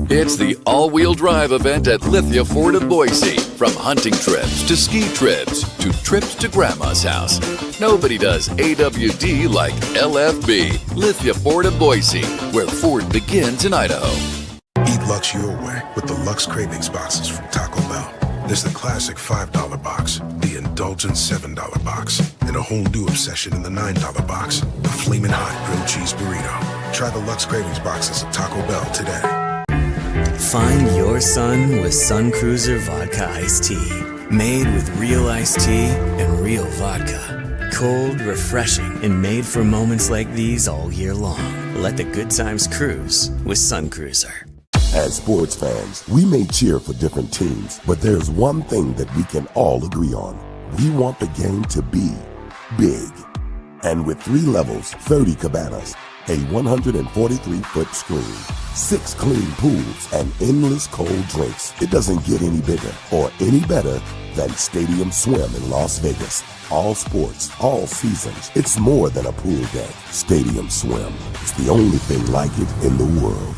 It's the all-wheel drive event at Lithia Ford of Boise. From hunting trips to ski trips to trips to Grandma's house. Nobody does AWD like LFB, Lithia Ford of Boise, where Ford begins in Idaho. Eat Lux your way with the Lux Cravings boxes from Taco Bell. There's the classic $5 box, the indulgent $7 box, and a whole new obsession in the $9 box, the Flamin' Hot Grilled Cheese Burrito. Try the Lux Cravings boxes at Taco Bell today. Find your sun with Sun Cruiser Vodka Iced Tea. Made with real iced tea and real vodka. Cold, refreshing, and made for moments like these all year long. Let the good times cruise with Sun Cruiser. As sports fans, we may cheer for different teams, but there's one thing that we can all agree on. We want the game to be big. And with 3 levels, 30 cabanas, a 143-foot screen, 6 clean pools, and endless cold drinks, it doesn't get any bigger or any better than Stadium Swim in Las Vegas. All sports, all seasons. It's more than a pool day. Stadium Swim. It's the only thing like it in the world.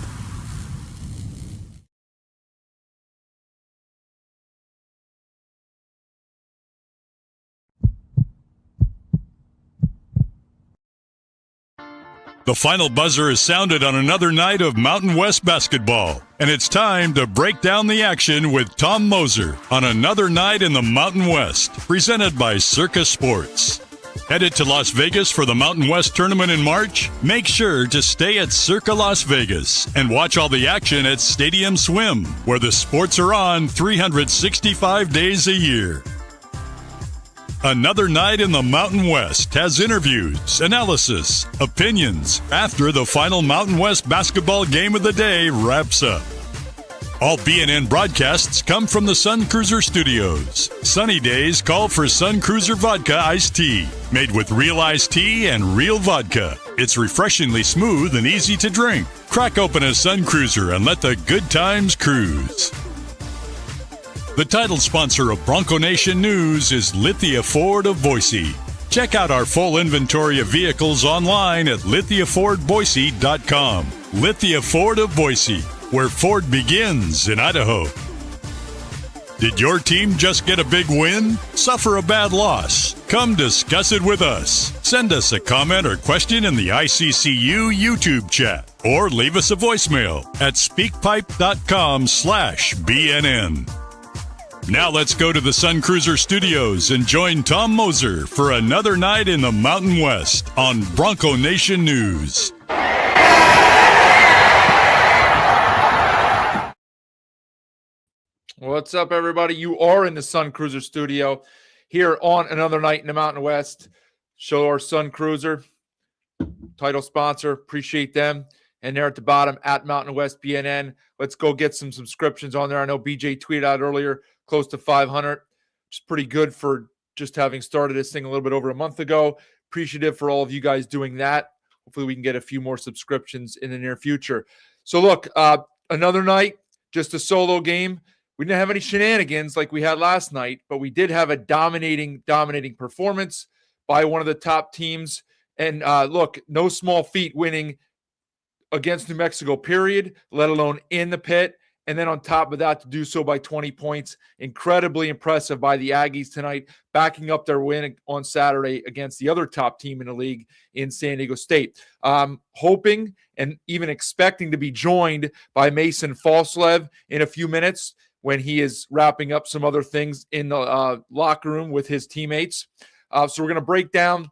The final buzzer is sounded on another night of Mountain West basketball, and it's time to break down the action with Tom Moser on another night in the Mountain West, presented by Circa Sports. Headed to Las Vegas for the Mountain West tournament in March? Make sure to stay at Circa Las Vegas and watch all the action at Stadium Swim, where the sports are on 365 days a year. Another night in the Mountain West has interviews, analysis, opinions after the final Mountain West basketball game of the day wraps up. All BNN broadcasts come from the Sun Cruiser Studios. Sunny days call for Sun Cruiser Vodka Iced Tea, made with real iced tea and real vodka. It's refreshingly smooth and easy to drink. Crack open a Sun Cruiser and let the good times cruise. The title sponsor of Bronco Nation News is Lithia Ford of Boise. Check out our full inventory of vehicles online at lithiafordboise.com. Lithia Ford of Boise, where Ford begins in Idaho. Did your team just get a big win? Suffer a bad loss? Come discuss it with us. Send us a comment or question in the ICCU YouTube chat, or leave us a voicemail at speakpipe.com/BNN. Now let's go to the Sun Cruiser Studios and join Tom Moser for another night in the Mountain West on Bronco Nation News. What's up, everybody? You are in the Sun Cruiser Studio here on another night in the Mountain West. Show our Sun Cruiser, title sponsor. Appreciate them. And there at the bottom, at Mountain West BNN. Let's go get some subscriptions on there. I know BJ tweeted out earlier, close to 500, which is pretty good for just having started this thing a little bit over a month ago. Appreciative for all of you guys doing that. Hopefully we can get a few more subscriptions in the near future. So look, another night, just a solo game. We didn't have any shenanigans like we had last night, but we did have a dominating performance by one of the top teams. And look, no small feat winning against New Mexico, period, let alone in the pit. And then on top of that, to do so by 20 points. Incredibly impressive by the Aggies tonight, backing up their win on Saturday against the other top team in the league in San Diego State. Hoping and even expecting to be joined by Mason Falslev in a few minutes when he is wrapping up some other things in the locker room with his teammates. So we're going to break down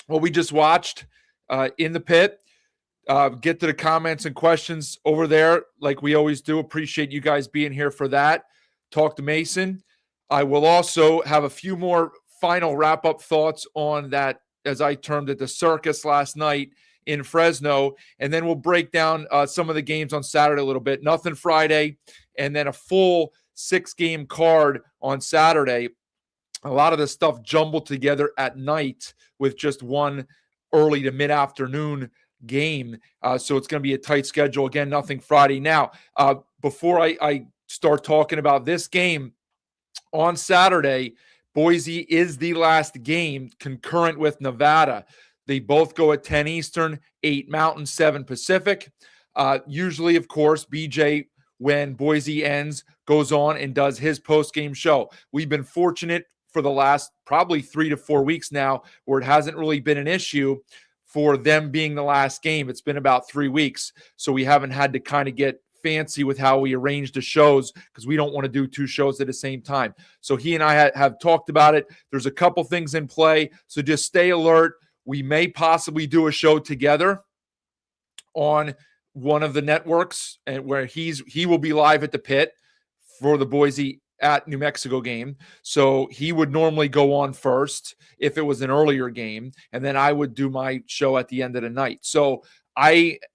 what we just watched in the pit. Get to the comments and questions over there like we always do. Appreciate you guys being here for that. Talk to Mason. I will also have a few more final wrap-up thoughts on that, as I termed it, the circus last night in Fresno. And then we'll break down some of the games on Saturday a little bit. Nothing Friday, and then a full 6-game card on Saturday. A lot of the stuff jumbled together at night with just one early to mid-afternoon game. So it's going to be a tight schedule. Again, nothing Friday. Now, before I start talking about this game on Saturday, Boise is the last game concurrent with Nevada. They both go at 10 Eastern, 8 Mountain, 7 Pacific. Usually, of course, BJ when Boise ends, goes on and does his post-game show. We've been fortunate for the last probably 3 to 4 weeks now where it hasn't really been an issue for them being the last game. It's been about 3 weeks, so we haven't had to kind of get fancy with how we arrange the shows because we don't want to do 2 shows at the same time. So he and I have talked about it. There's a couple things in play, so just stay alert. We may possibly do a show together on one of the networks, and where he will be live at the pit for the Boise at New Mexico game. So he would normally go on first if it was an earlier game, and then I would do my show at the end of the night. So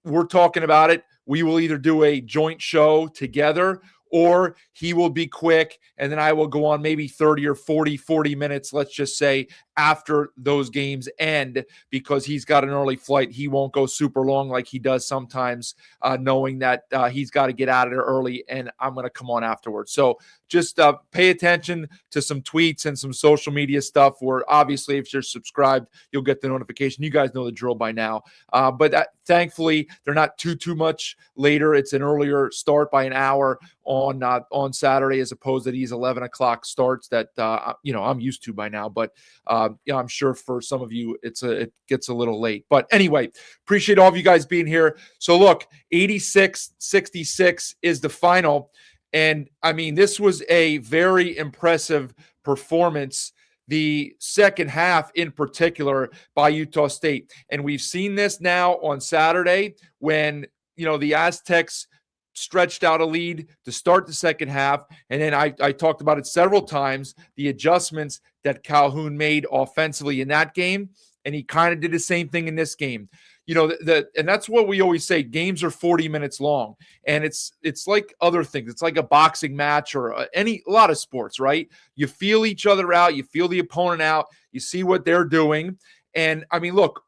we're talking about it. We will either do a joint show together, or he will be quick, and then I will go on maybe 30 or 40 minutes, let's just say, after those games end, because he's got an early flight. He won't go super long like he does sometimes, knowing that he's got to get out of there early, and I'm going to come on afterwards. So just pay attention to some tweets and some social media stuff where obviously if you're subscribed, you'll get the notification. You guys know the drill by now. But thankfully, they're not too much later. It's an earlier start by an hour on Saturday, as opposed to these 11 o'clock starts that I'm used to by now. But I'm sure for some of you it gets a little late. But anyway, appreciate all of you guys being here. So look, 86-66 is the final. And I mean, this was a very impressive performance, the second half in particular, by Utah State. And we've seen this now on Saturday when, the Aztecs stretched out a lead to start the second half. And then I talked about it several times, the adjustments that Calhoun made offensively in that game. And he kind of did the same thing in this game. And that's what we always say, games are 40 minutes long, and it's like other things. It's like a boxing match or a lot of sports, right? You feel each other out, you feel the opponent out, you see what they're doing. And I mean, look,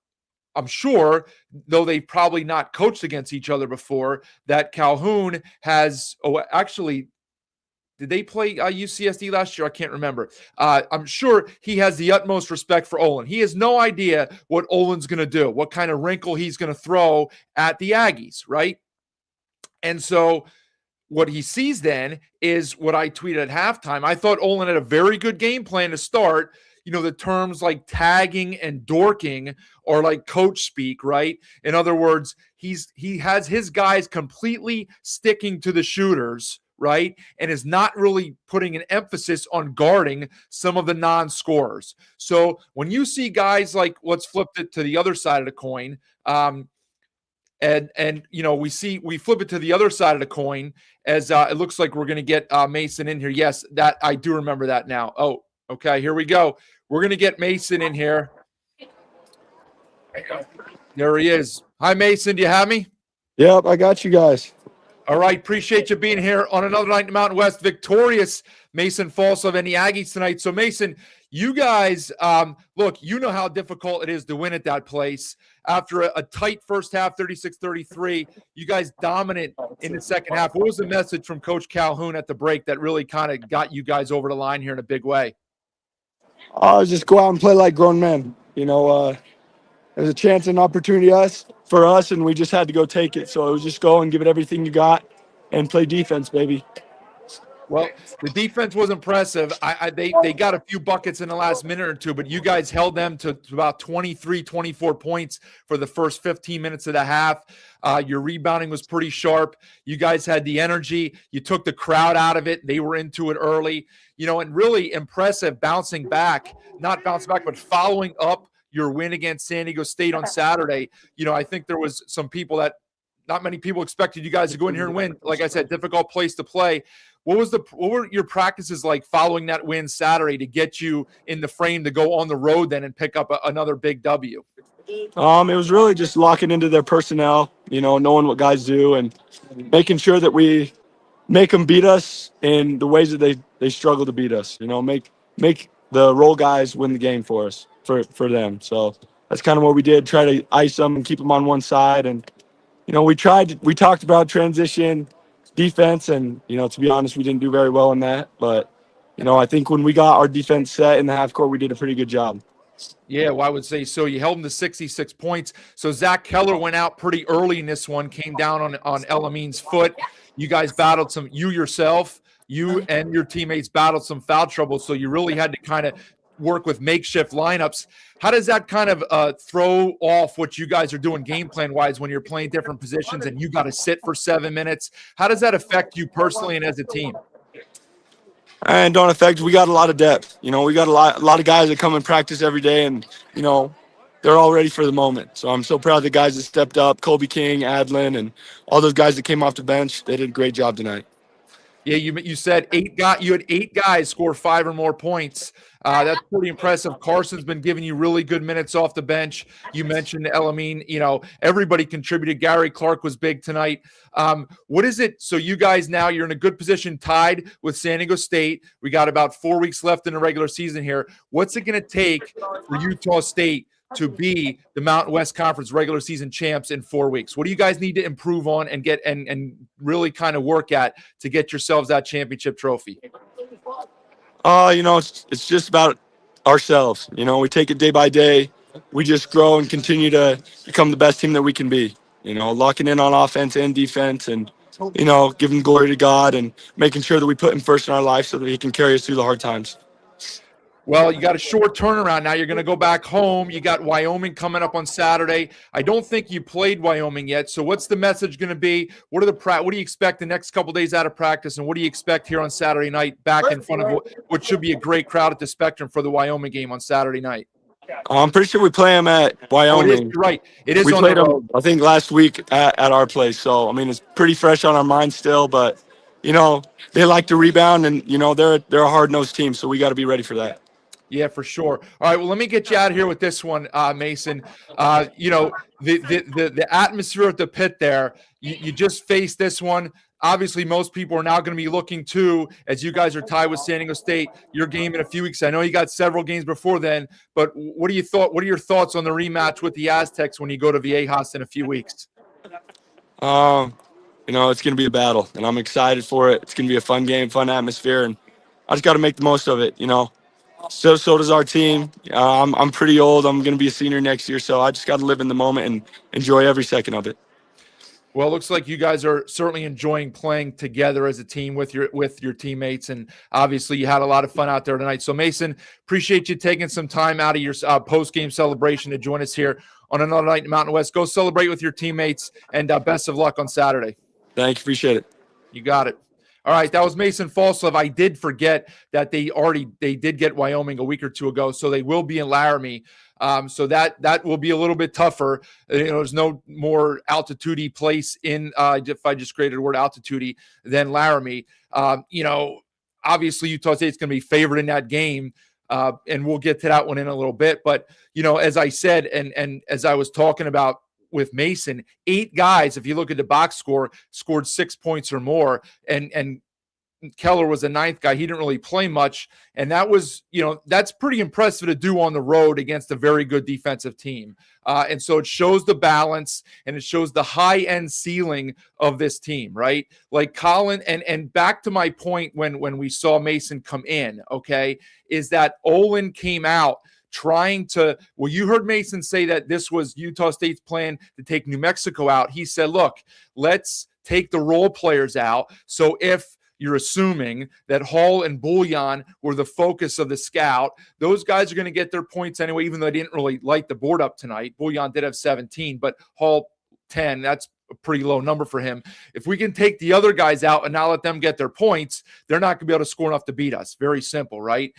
I'm sure, though they've probably not coached against each other before, that Calhoun has, did they play UCSD last year? I can't remember. I'm sure he has the utmost respect for Olin. He has no idea what Olin's going to do, what kind of wrinkle he's going to throw at the Aggies, right? And so what he sees then is what I tweeted at halftime. I thought Olin had a very good game plan to start. The terms like tagging and dorking are like coach speak, right? In other words, he has his guys completely sticking to the shooters, right? And is not really putting an emphasis on guarding some of the non-scorers. So when you see guys like, let's flip it to the other side of the coin, we flip it to the other side of the coin as it looks like we're going to get Mason in here. Yes, that I do remember that now. Oh, okay, here we go. We're going to get Mason in here. There he is. Hi, Mason. Do you have me? Yep, I got you guys. All right. Appreciate you being here on another night in the Mountain West. Victorious Mason Falslev and the Aggies tonight. So, Mason, you guys, look, you know how difficult it is to win at that place. After a tight first half, 36-33, you guys dominant in the second half. What was the message from Coach Calhoun at the break that really kind of got you guys over the line here in a big way? Just go out and play like grown men. There's a chance and opportunity for us, and we just had to go take it. So it was just go and give it everything you got and play defense, baby. Well, the defense was impressive. They got a few buckets in the last minute or two, but you guys held them to about 23, 24 points for the first 15 minutes of the half. Your rebounding was pretty sharp. You guys had the energy. You took the crowd out of it. They were into it early, and really impressive not bouncing back, but following up your win against San Diego State on Saturday. I think there was some people that not many people expected you guys to go in here and win. Like I said, difficult place to play. What were your practices like following that win Saturday to get you in the frame to go on the road then and pick up another big W? It was really just locking into their personnel, knowing what guys do and making sure that we make them beat us in the ways that they struggle to beat us. Make the role guys win the game for us, for them. So that's kind of what we did, try to ice them and keep them on one side. And, we talked about transition defense, and to be honest, we didn't do very well in that, but I think when we got our defense set in the half court, we did a pretty good job. Yeah, well, I would say so. You held them to 66 points. So Zach Keller went out pretty early in this one, came down on El Amin's foot. You guys battled you yourself, you and your teammates battled some foul trouble. So you really had to kind of work with makeshift lineups. How does that kind of throw off what you guys are doing game plan wise when you're playing different positions and you got to sit for 7 minutes? How does that affect you personally and as a team? And don't affect. We got a lot of depth. We got a lot of guys that come and practice every day, and they're all ready for the moment. So I'm so proud of the guys that stepped up, Kobe King, Adlin, and all those guys that came off the bench. They did a great job tonight. Yeah, you said you had 8 guys score 5 or more points. That's pretty impressive. Carson's been giving you really good minutes off the bench. You mentioned Elamine. Everybody contributed. Gary Clark was big tonight. What is it? So you guys now, you're in a good position, tied with San Diego State. We got about 4 weeks left in the regular season here. What's it going to take for Utah State to be the Mountain West Conference regular season champs in 4 weeks? What do you guys need to improve on and get and really kind of work at to get yourselves that championship trophy? It's just about ourselves. We take it day by day. We just grow and continue to become the best team that we can be. Locking in on offense and defense, and giving glory to God and making sure that we put Him first in our life so that He can carry us through the hard times. Well, you got a short turnaround now. You're going to go back home. You got Wyoming coming up on Saturday. I don't think you played Wyoming yet. So what's the message going to be? What do you expect the next couple days out of practice? And what do you expect here on Saturday night back in front of what should be a great crowd at the Spectrum for the Wyoming game on Saturday night? I'm pretty sure we play them at Wyoming. Oh, it is, you're right. It is we on played the road. them, I think, last week at our place. So, it's pretty fresh on our mind still. But, they like to rebound, and, they're a hard-nosed team. So we got to be ready for that. Yeah, for sure. All right, well, let me get you out of here with this one, Mason. The atmosphere at the pit there, you just faced this one. Obviously, most people are now going to be looking to, as you guys are tied with San Diego State, your game in a few weeks. I know you got several games before then, but what are your thoughts on the rematch with the Aztecs when you go to Viejas in a few weeks? It's going to be a battle, and I'm excited for it. It's going to be a fun game, fun atmosphere, and I just got to make the most of it, So does our team. I'm pretty old. I'm going to be a senior next year, so I just got to live in the moment and enjoy every second of it. Well, it looks like you guys are certainly enjoying playing together as a team with your teammates, and obviously you had a lot of fun out there tonight. So, Mason, appreciate you taking some time out of your post-game celebration to join us here on another night in Mountain West. Go celebrate with your teammates, and best of luck on Saturday. Thank you. Appreciate it. You got it. All right, that was Mason Falslev. I did forget that they did get Wyoming a week or two ago, so they will be in Laramie. So that will be a little bit tougher. There's no more altitude-y place in, if I just created the word altitude-y, than Laramie. Obviously Utah State's going to be favored in that game, and we'll get to that one in a little bit. But, as I said, and as I was talking about with Mason, 8 guys, if you look at the box score, scored 6 points or more, and Keller was the 9th guy. He didn't really play much, and that was, that's pretty impressive to do on the road against a very good defensive team. And so it shows the balance, and it shows the high-end ceiling of this team, right? Like Colin, and back to my point when we saw Mason come in, okay, is that Olin came out trying to, you heard Mason say that this was Utah State's plan to take New Mexico out. He said, look, let's take the role players out. So if you're assuming that Hall and Bouillon were the focus of the scout, those guys are going to get their points anyway, even though they didn't really light the board up tonight. Bouillon did have 17, but Hall 10, that's a pretty low number for him. If we can take the other guys out and not let them get their points, they're not going to be able to score enough to beat us. Very simple, right?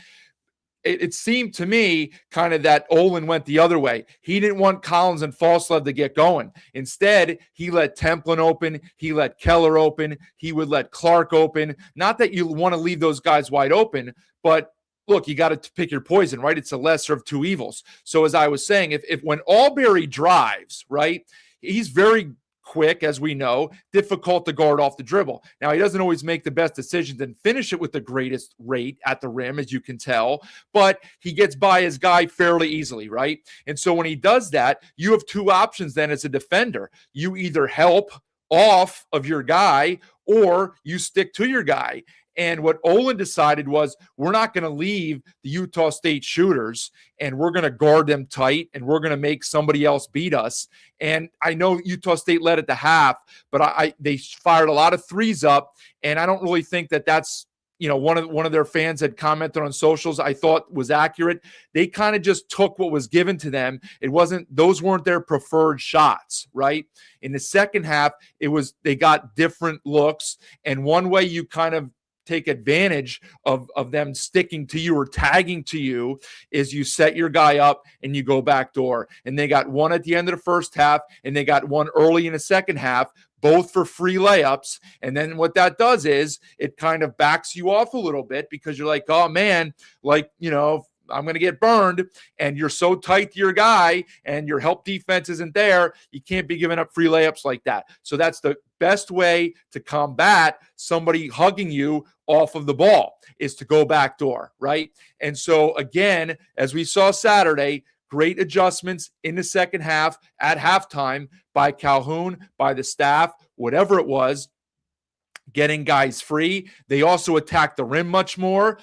It seemed to me kind of that Olin went the other way. He didn't want Collins and Falslev to get going. Instead, he let Templin open. He let Keller open. He would let Clark open. Not that you want to leave those guys wide open, but look, you got to pick your poison, right? It's a lesser of two evils. So as I was saying, if when Albury drives, right, he's very quick, as we know, difficult to guard off the dribble. Now, he doesn't always make the best decisions and finish it with the greatest rate at the rim, as you can tell, but he gets by his guy fairly easily, right? And so when he does that, you have 2 options then as a defender. You either help off of your guy or you stick to your guy. And what Olin decided was, we're not going to leave the Utah State shooters, and we're going to guard them tight, and we're going to make somebody else beat us. And I know Utah State led at the half, but they fired a lot of threes up, and I don't really think that that's, one of their fans had commented on socials, I thought was accurate. They kind of just took what was given to them. Those weren't their preferred shots, right? In the second half, they got different looks. And one way you kind of take advantage of them sticking to you or tagging to you is you set your guy up and you go back door. And they got one at the end of the first half, and they got one early in the second half, both for free layups. And then what that does is it kind of backs you off a little bit, because you're like, oh man, I'm going to get burned, and you're so tight to your guy and your help defense isn't there. You can't be giving up free layups like that. So that's the best way to combat somebody hugging you off of the ball, is to go back door, right? And so again, as we saw Saturday, great adjustments in the second half at halftime by Calhoun, by the staff, whatever it was, getting guys free. They also attacked the rim much more.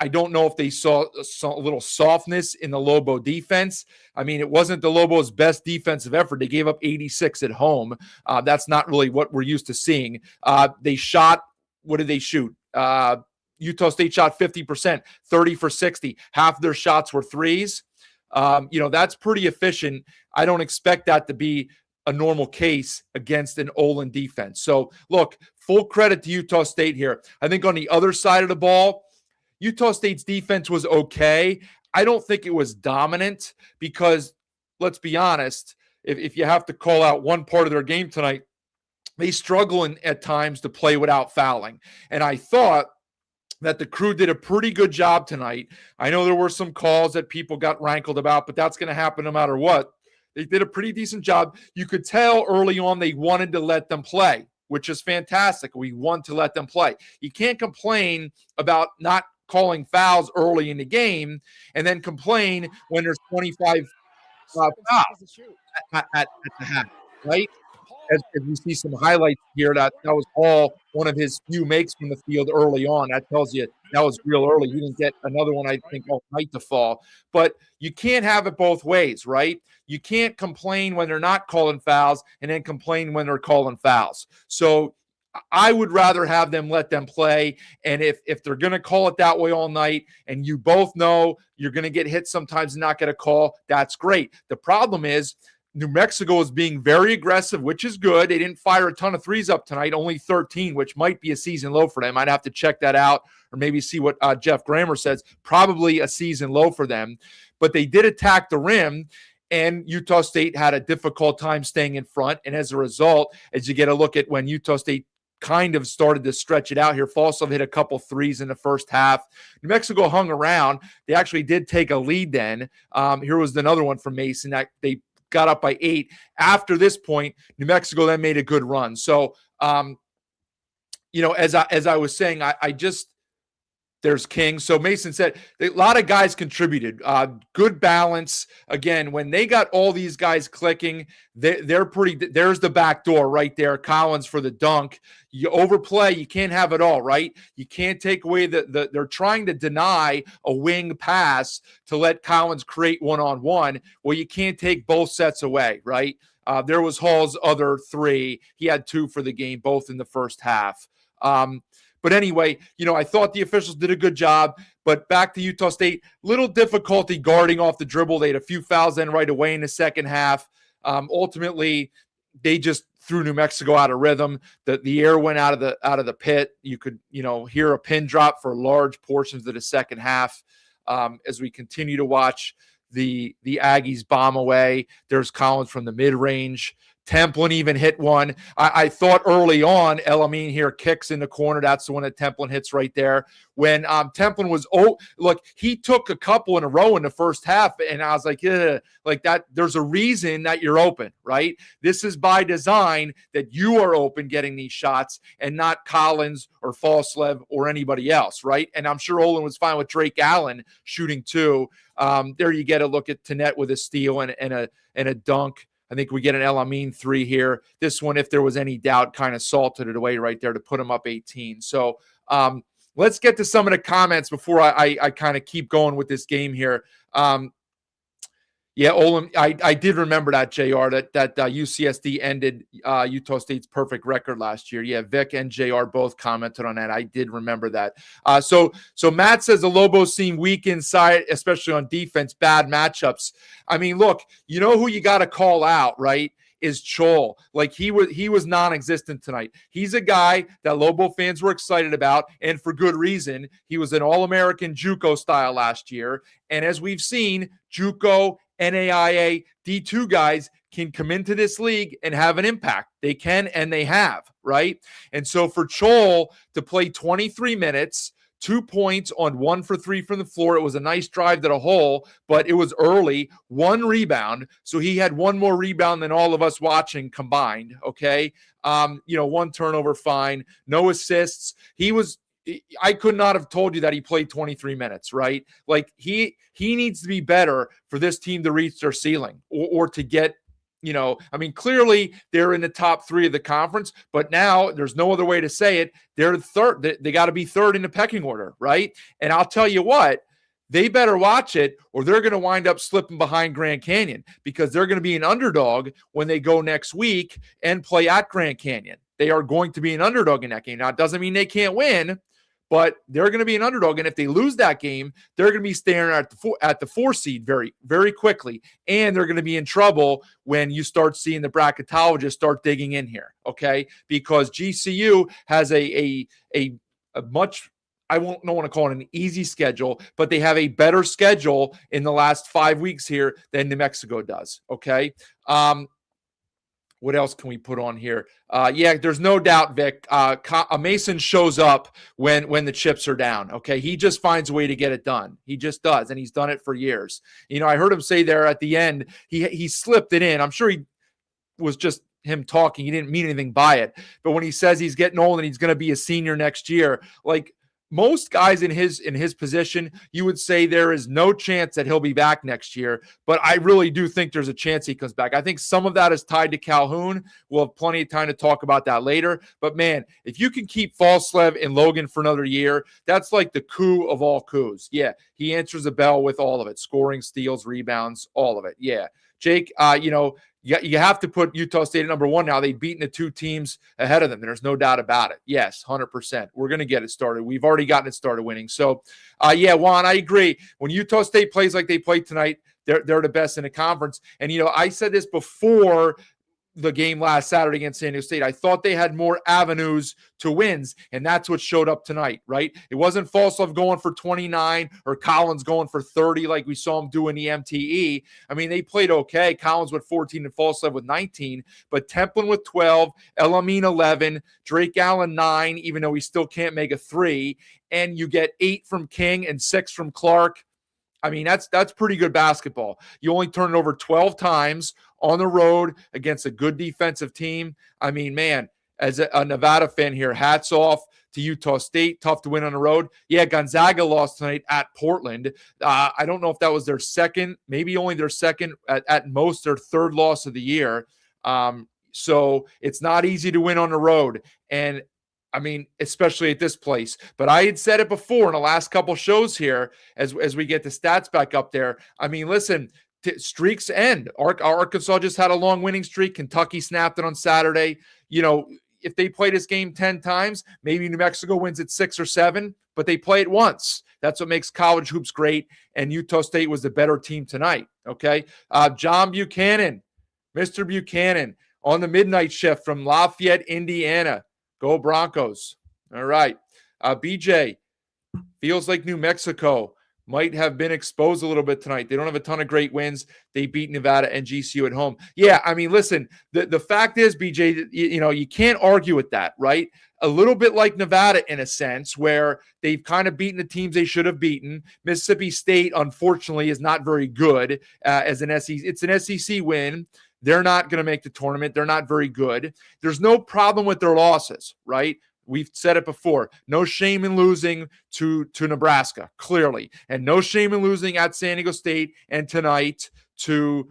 I don't know if they saw a little softness in the Lobo defense. I mean, it wasn't the Lobos' best defensive effort. They gave up 86 at home. That's not really what we're used to seeing. They shot, what did they shoot? Utah State shot 50%, 30 for 60. Half of their shots were threes. That's pretty efficient. I don't expect that to be a normal case against an Olin defense. So, look, full credit to Utah State here. I think on the other side of the ball, Utah State's defense was okay. I don't think it was dominant, because, let's be honest, if you have to call out one part of their game tonight, they struggle at times to play without fouling. And I thought that the crew did a pretty good job tonight. I know there were some calls that people got rankled about, but that's going to happen no matter what. They did a pretty decent job. You could tell early on they wanted to let them play, which is fantastic. We want to let them play. You can't complain about not calling fouls early in the game and then complain when there's 25 fouls at the half, right? As we see some highlights here, that was all one of his few makes from the field early on. That tells you that was real early. He didn't get another one, I think, all night to fall. But you can't have it both ways, right? You can't complain when they're not calling fouls and then complain when they're calling fouls. So I would rather have them let them play. And if they're going to call it that way all night, and you both know you're going to get hit sometimes and not get a call, that's great. The problem is New Mexico is being very aggressive, which is good. They didn't fire a ton of threes up tonight, only 13, which might be a season low for them. I'd have to check that out, or maybe see what Jeff Grammer says. Probably a season low for them. But they did attack the rim, and Utah State had a difficult time staying in front. And as a result, as you get a look at when Utah State kind of started to stretch it out here, Falslev hit a couple threes in the first half. New Mexico hung around. They actually did take a lead then. Here was another one from Mason that they got up by 8. After this point, New Mexico then made a good run. So, as I was saying, I just, there's King. So Mason said a lot of guys contributed. Good balance. Again, when they got all these guys clicking, they're pretty. There's the back door right there. Collins for the dunk. You overplay, you can't have it all, right? You can't take away they're trying to deny a wing pass to let Collins create one-on-one. Well, you can't take both sets away, right? There was Hall's other 3. He had 2 for the game, both in the first half. But anyway, I thought the officials did a good job. But back to Utah State, little difficulty guarding off the dribble. They had a few fouls then right away in the second half. Ultimately, they just threw New Mexico out of rhythm. The air went out of the pit. You could hear a pin drop for large portions of the second half. As we continue to watch the Aggies bomb away, there's Collins from the mid-range. Templin even hit one. I thought early on, El-Amin here kicks in the corner. That's the one that Templin hits right there. When Templin was, look, he took a couple in a row in the first half, and I was like, yeah, like that. There's a reason that you're open, right? This is by design that you are open getting these shots and not Collins or Falslev or anybody else, right? And I'm sure Olin was fine with Drake Allen shooting too. There you get a look at Tenet with a steal and a dunk. I think we get an El-Amin 3 here. This one, if there was any doubt, kind of salted it away right there to put him up 18. So, let's get to some of the comments before I kind of keep going with this game here. Yeah, Olin, I did remember that, JR, that UCSD ended Utah State's perfect record last year. Yeah, Vic and JR both commented on that. I did remember that. So Matt says the Lobos seem weak inside, especially on defense, bad matchups. I mean, look, you know who you got to call out, right? Is Chol. Like he was non-existent tonight. He's a guy that Lobo fans were excited about, and for good reason. He was an All-American JUCO style last year, and as we've seen, JUCO, NAIA, D2 guys can come into this league and have an impact. They can and they have, right? And so for Chol to play 23 minutes, 2 points on 1 for 3 from the floor. It was a nice drive to the hole, but it was early. 1 rebound. So he had 1 more rebound than all of us watching combined. Okay. 1 turnover, fine. No assists. I could not have told you that he played 23 minutes, right? Like he needs to be better for this team to reach their ceiling or to get, clearly they're in the top 3 of the conference, but now there's no other way to say it. They're third. They got to be third in the pecking order, right? And I'll tell you what, they better watch it or they're going to wind up slipping behind Grand Canyon because they're going to be an underdog when they go next week and play at Grand Canyon. They are going to be an underdog in that game. Now, it doesn't mean they can't win, but they're going to be an underdog. And if they lose that game, they're going to be staring at the 4 seed very, very quickly. And they're going to be in trouble when you start seeing the bracketologists start digging in here, okay? Because GCU has a much, I don't want to call it an easy schedule, but they have a better schedule in the last 5 weeks here than New Mexico does, okay? What else can we put on here? There's no doubt, Vic. Mason shows up when the chips are down. Okay, he just finds a way to get it done. He just does, and he's done it for years. I heard him say there at the end, he slipped it in. I'm sure he was just him talking. He didn't mean anything by it. But when he says he's getting old and he's going to be a senior next year, like most guys in his position, you would say there is no chance that he'll be back next year, but I really do think there's a chance he comes back. I think some of that is tied to Calhoun. We'll have plenty of time to talk about that later, but man, if you can keep Falslev and Logan for another year, that's like the coup of all coups. Yeah, he answers the bell with all of it, scoring, steals, rebounds, all of it. Yeah, Jake, you have to put Utah State at number 1 now. They've beaten the 2 teams ahead of them. There's no doubt about it. Yes, 100%. We're going to get it started. We've already gotten it started winning. So, Juan, I agree. When Utah State plays like they played tonight, they're the best in the conference. And, I said this before the game last Saturday against San Diego State. I thought they had more avenues to wins, and that's what showed up tonight, right? It wasn't Falslev going for 29 or Collins going for 30 like we saw him do in the MTE. I mean, they played okay. Collins with 14 and Falslev with 19, but Templin with 12, Elamine 11, Drake Allen 9, even though he still can't make a 3, and you get 8 from King and 6 from Clark. I mean, that's pretty good basketball. You only turn it over 12 times on the road against a good defensive team. I mean, man, as a Nevada fan here, hats off to Utah State. Tough to win on the road. Yeah, Gonzaga lost tonight at Portland. I don't know if that was their second, maybe only their second, at most their third loss of the year. So it's not easy to win on the road. And I mean, especially at this place. But I had said it before in the last couple shows here as we get the stats back up there. I mean, listen, streaks end. Arkansas just had a long winning streak. Kentucky snapped it on Saturday. If they play this game 10 times, maybe New Mexico wins it 6 or 7, but they play it once. That's what makes college hoops great, and Utah State was the better team tonight, okay? John Buchanan, Mr. Buchanan, on the midnight shift from Lafayette, Indiana. Go Broncos. All right. BJ, feels like New Mexico might have been exposed a little bit tonight. They don't have a ton of great wins. They beat Nevada and GCU at home. Yeah, I mean, listen, the fact is, BJ, you can't argue with that, right? A little bit like Nevada in a sense, where they've kind of beaten the teams they should have beaten. Mississippi State, unfortunately, is not very good as an SEC. It's an SEC win. They're not going to make the tournament. They're not very good. There's no problem with their losses, right? We've said it before. No shame in losing to Nebraska, clearly. And no shame in losing at San Diego State and tonight to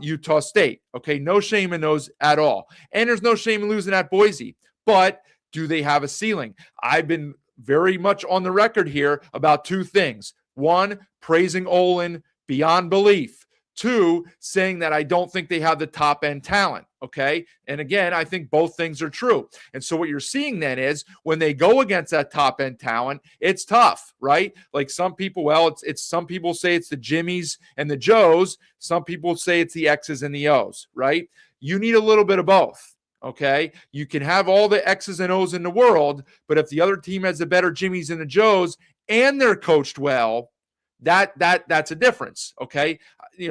Utah State. Okay, no shame in those at all. And there's no shame in losing at Boise. But do they have a ceiling? I've been very much on the record here about two things. One, praising Olin beyond belief. Two, saying that I don't think they have the top end talent. Okay. And again, I think both things are true. And so what you're seeing then is when they go against that top end talent, it's tough, right? Like some people, well, it's some people say it's the Jimmies and the Joes. Some people say it's the X's and the O's, right? You need a little bit of both. Okay. You can have all the X's and O's in the world, but if the other team has the better Jimmies and the Joes and they're coached well, that's a difference. Okay.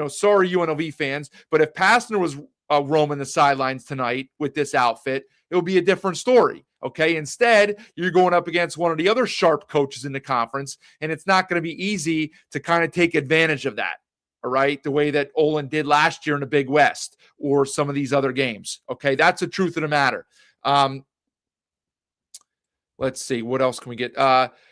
Sorry, UNLV fans, but if Pastner was roaming the sidelines tonight with this outfit, it would be a different story. Okay. Instead, you're going up against one of the other sharp coaches in the conference, and it's not going to be easy to kind of take advantage of that. All right. The way that Olin did last year in the Big West or some of these other games. Okay. That's the truth of the matter. Let's see. What else can we get?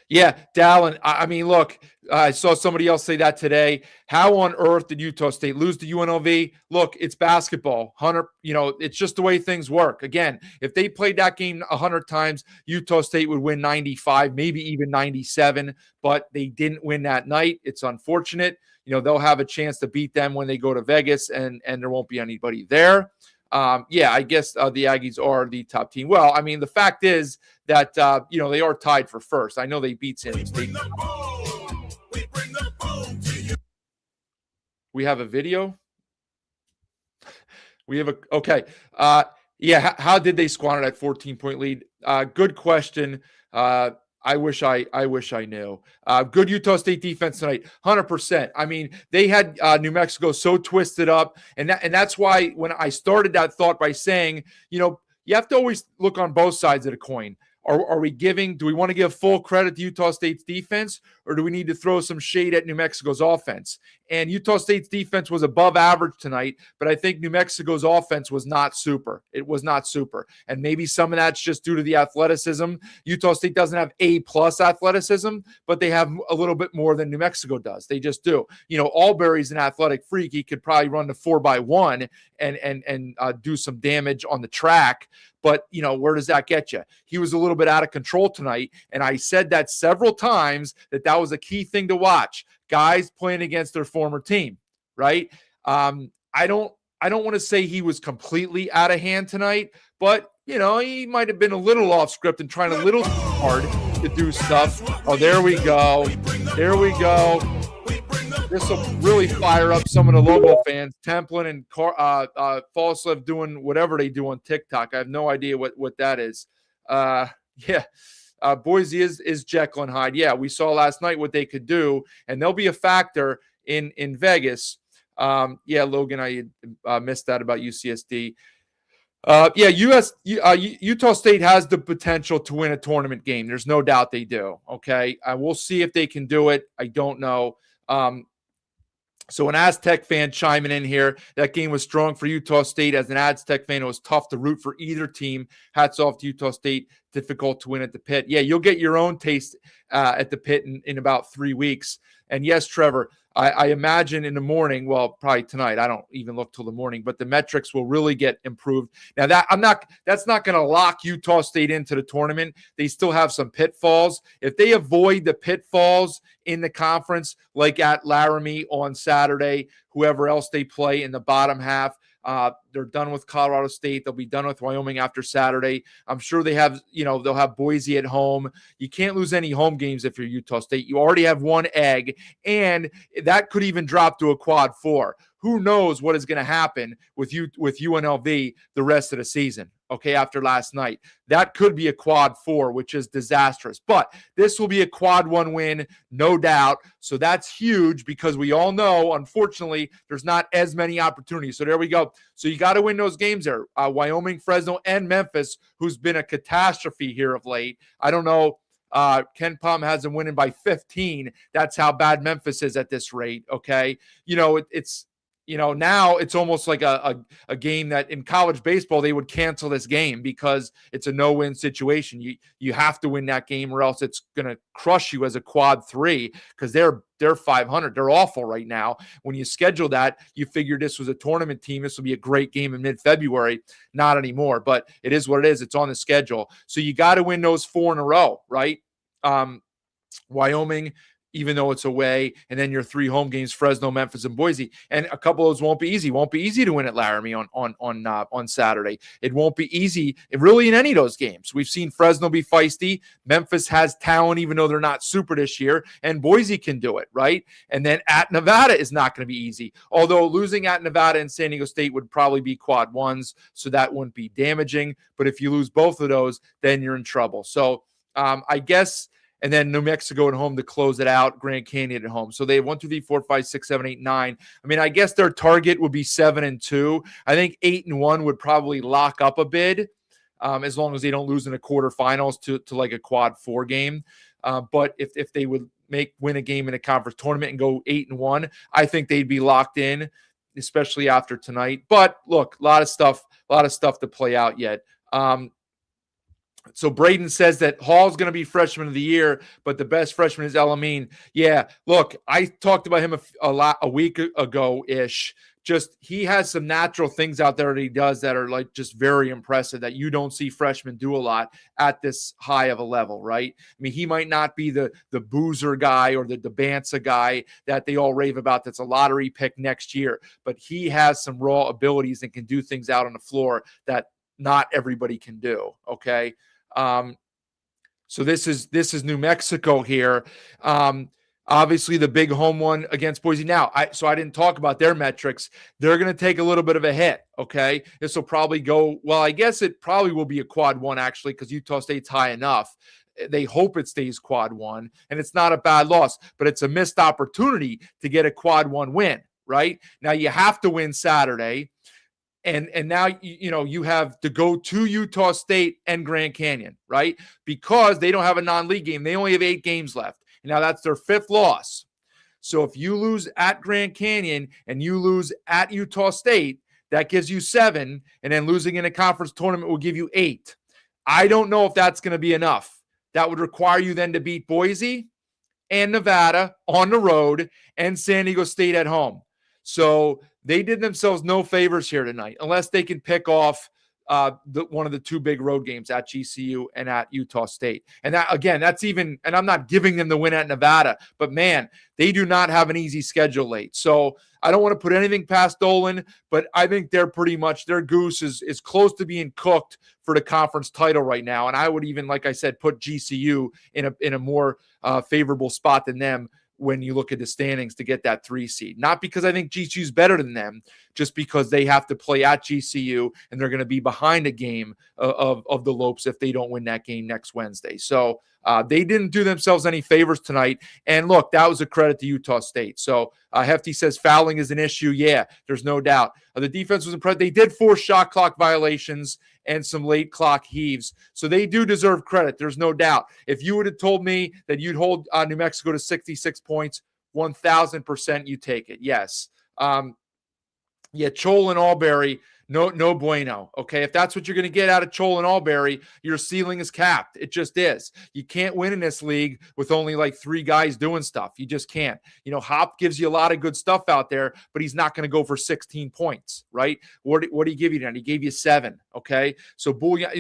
Yeah, Dallin. I mean, look, I saw somebody else say that today. How on earth did Utah State lose to UNLV? Look, it's basketball. It's just the way things work. Again, if they played that game 100 times, Utah State would win 95, maybe even 97, but they didn't win that night. It's unfortunate. They'll have a chance to beat them when they go to Vegas, and there won't be anybody there. I guess the Aggies are the top team. Well, I mean, the fact is that, they are tied for first. I know they beat San State. We have a video. Okay. How did they squander that 14-point lead? Good question. I wish I knew. Good Utah State defense tonight, 100%. I mean, they had New Mexico so twisted up, and that's why when I started that thought by saying, you have to always look on both sides of the coin. Do we want to give full credit to Utah State's defense, or do we need to throw some shade at New Mexico's offense? And Utah State's defense was above average tonight, but I think New Mexico's offense was not super. It was not super. And maybe some of that's just due to the athleticism. Utah State doesn't have A+ athleticism, but they have a little bit more than New Mexico does. They just do. Albury's an athletic freak. He could probably run the 4x1 and do some damage on the track. But, where does that get you? He was a little bit out of control tonight. And I said that several times that was a key thing to watch. Guys playing against their former team, right? I don't want to say he was completely out of hand tonight, but, he might have been a little off script and trying a little hard to do stuff. Oh, there we go. There we go. This will really fire up some of the Lobo fans. Templin and Falslev doing whatever they do on TikTok. I have no idea what that is. Boise is Jekyll and Hyde. Yeah, we saw last night what they could do, and they'll be a factor in Vegas. Logan, I missed that about UCSD. Utah State has the potential to win a tournament game. There's no doubt they do. Okay, we'll see if they can do it. I don't know. So an Aztec fan chiming in here, that game was strong for Utah State. As an Aztec fan, it was tough to root for either team. Hats off to Utah State. Difficult to win at the Pit. Yeah, you'll get your own taste at the Pit in about 3 weeks. And yes, Trevor, I imagine in the morning, well, probably tonight, I don't even look till the morning, but the metrics will really get improved. Now that's not going to lock Utah State into the tournament. They still have some pitfalls. If they avoid the pitfalls in the conference, like at Laramie on Saturday, whoever else they play in the bottom half, they're done with Colorado State. They'll be done with Wyoming after Saturday. I'm sure they'll have Boise at home. You can't lose any home games if you're Utah State. You already have one egg, and that could even drop to a quad 4. Who knows what is going to happen with UNLV the rest of the season, okay, after last night. That could be a quad 4, which is disastrous. But this will be a quad 1 win, no doubt. So that's huge because we all know, unfortunately, there's not as many opportunities. So there we go. So you got to win those games there. Wyoming, Fresno, and Memphis, who's been a catastrophe here of late. I don't know. Ken Pom has them winning by 15. That's how bad Memphis is at this rate, okay? Now it's almost like a game that in college baseball, they would cancel this game because it's a no-win situation. You have to win that game or else it's going to crush you as a quad 3 because they're 500. They're awful right now. When you schedule that, you figure this was a tournament team. This will be a great game in mid-February. Not anymore, but it is what it is. It's on the schedule. So you got to win those 4 in a row, right? Wyoming, even though it's away, and then your 3 home games: Fresno, Memphis, and Boise. And a couple of those won't be easy. Won't be easy to win at Laramie on Saturday. It won't be easy, really, in any of those games. We've seen Fresno be feisty. Memphis has talent, even though they're not super this year, and Boise can do it, right? And then at Nevada is not going to be easy. Although losing at Nevada and San Diego State would probably be quad ones, so that wouldn't be damaging. But if you lose both of those, then you're in trouble. So I guess. And then New Mexico at home to close it out, Grand Canyon at home. So they have 1, 2, 3, 4, 5, 6, 7, 8, 9. I mean, I guess their target would be 7-2. I think 8-1 would probably lock up a bid, as long as they don't lose in the quarterfinals to like a quad 4 game. But if they would win a game in a conference tournament and go 8-1, I think they'd be locked in, especially after tonight. But look, a lot of stuff to play out yet. So Braden says that Hall's going to be freshman of the year, but the best freshman is Elamine. Yeah, look, I talked about him a week ago-ish. Just he has some natural things out there that he does that are like just very impressive that you don't see freshmen do a lot at this high of a level, right? I mean, he might not be the Boozer guy or the Bansa guy that they all rave about that's a lottery pick next year, but he has some raw abilities and can do things out on the floor that not everybody can do, okay? So this is New Mexico here. Obviously the big home one against Boise. Now, I didn't talk about their metrics. They're going to take a little bit of a hit, okay? This will probably go, well, I guess it probably will be a quad 1 actually, because Utah State's high enough. They hope it stays quad 1, and it's not a bad loss, but it's a missed opportunity to get a quad 1 win, right? Now you have to win Saturday. And now, you have to go to Utah State and Grand Canyon, right? Because they don't have a non-league game. They only have 8 games left. Now that's their 5th loss. So if you lose at Grand Canyon and you lose at Utah State, that gives you 7. And then losing in a conference tournament will give you 8. I don't know if that's going to be enough. That would require you then to beat Boise and Nevada on the road and San Diego State at home. So they did themselves no favors here tonight, unless they can pick off one of the 2 big road games at GCU and at Utah State. And that, again, that's even, and I'm not giving them the win at Nevada, but man, they do not have an easy schedule late. So I don't want to put anything past Dolan, but I think they're pretty much, their goose is close to being cooked for the conference title right now. And I would even, like I said, put GCU in a more favorable spot than them when you look at the standings to get that 3 seed. Not because I think GCU is better than them, just because they have to play at GCU and they're going to be behind a game of the Lopes if they don't win that game next Wednesday. So they didn't do themselves any favors tonight. And look, that was a credit to Utah State. So Hefty says fouling is an issue. Yeah, there's no doubt. The defense was impressive. They did force shot clock violations and some late clock heaves. So they do deserve credit. There's no doubt. If you would have told me that you'd hold New Mexico to 66 points, 1,000% you take it. Yes. Chol and Albury, no bueno. Okay. If that's what you're going to get out of Chol and Albury, your ceiling is capped. It just is. You can't win in this league with only like 3 guys doing stuff. You just can't. Hop gives you a lot of good stuff out there, but he's not going to go for 16 points, right? What did he give you then? He gave you 7. Okay. So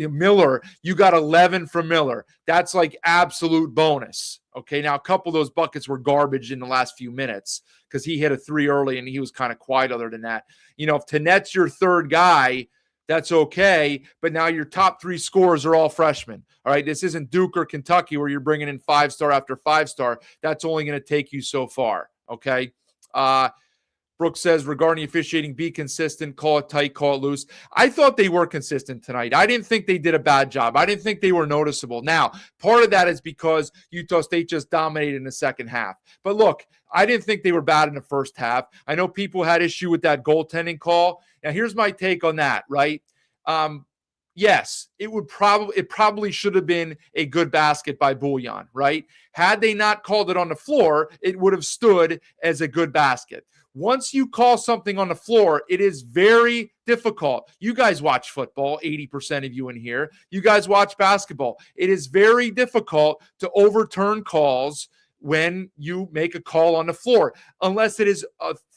Miller, you got 11 from Miller. That's like absolute bonus. Okay. Now a couple of those buckets were garbage in the last few minutes because he hit a 3 early and he was kind of quiet other than that. If Tannet's your 3rd guy, that's okay. But now your top 3 scorers are all freshmen. All right. This isn't Duke or Kentucky where you're bringing in 5-star after 5-star. That's only going to take you so far. Okay. Brooks says, regarding officiating, be consistent, call it tight, call it loose. I thought they were consistent tonight. I didn't think they did a bad job. I didn't think they were noticeable. Now, part of that is because Utah State just dominated in the second half. But look, I didn't think they were bad in the first half. I know people had issue with that goaltending call. Now, here's my take on that, right? Yes, it probably should have been a good basket by Bouillon, right? Had they not called it on the floor, it would have stood as a good basket. Once you call something on the floor, it is very difficult. You guys watch football, 80% of you in here. You guys watch basketball. It is very difficult to overturn calls when you make a call on the floor, unless it is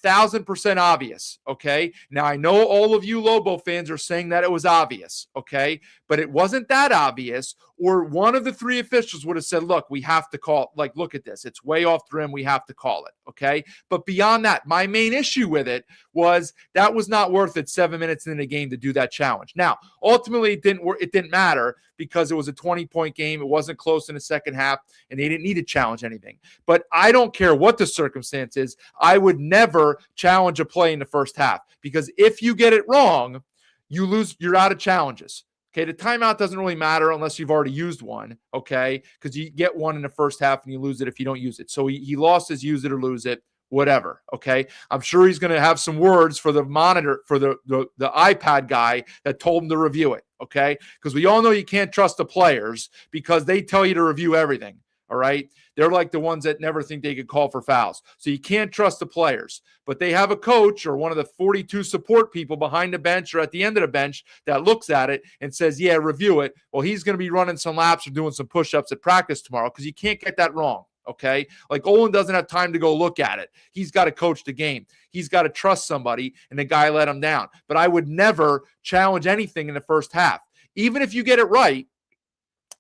1,000% obvious, okay? Now, I know all of you Lobo fans are saying that it was obvious, okay? But it wasn't that obvious, or one of the three officials would have said, look, we have to call, like, look at this. It's way off the rim. We have to call it, okay? But beyond that, my main issue with it was that was not worth it 7 minutes in the game to do that challenge. Now, ultimately, it didn't matter because it was a 20-point game. It wasn't close in the second half, and they didn't need to challenge anything. But I don't care what the circumstance is. I would never challenge a play in the first half because if you get it wrong, you lose. You're out of challenges. Okay, the timeout doesn't really matter unless you've already used one, okay, because you get one in the first half and you lose it if you don't use it. So he lost his use it or lose it, whatever, okay? I'm sure he's going to have some words for the monitor, for the iPad guy that told him to review it, okay? Because we all know you can't trust the players because they tell you to review everything, all right? They're like the ones that never think they could call for fouls. So you can't trust the players. But they have a coach or one of the 42 support people behind the bench or at the end of the bench that looks at it and says, yeah, review it. Well, he's going to be running some laps or doing some push-ups at practice tomorrow because you can't get that wrong, okay? Like Olin doesn't have time to go look at it. He's got to coach the game. He's got to trust somebody, and the guy let him down. But I would never challenge anything in the first half. Even if you get it right,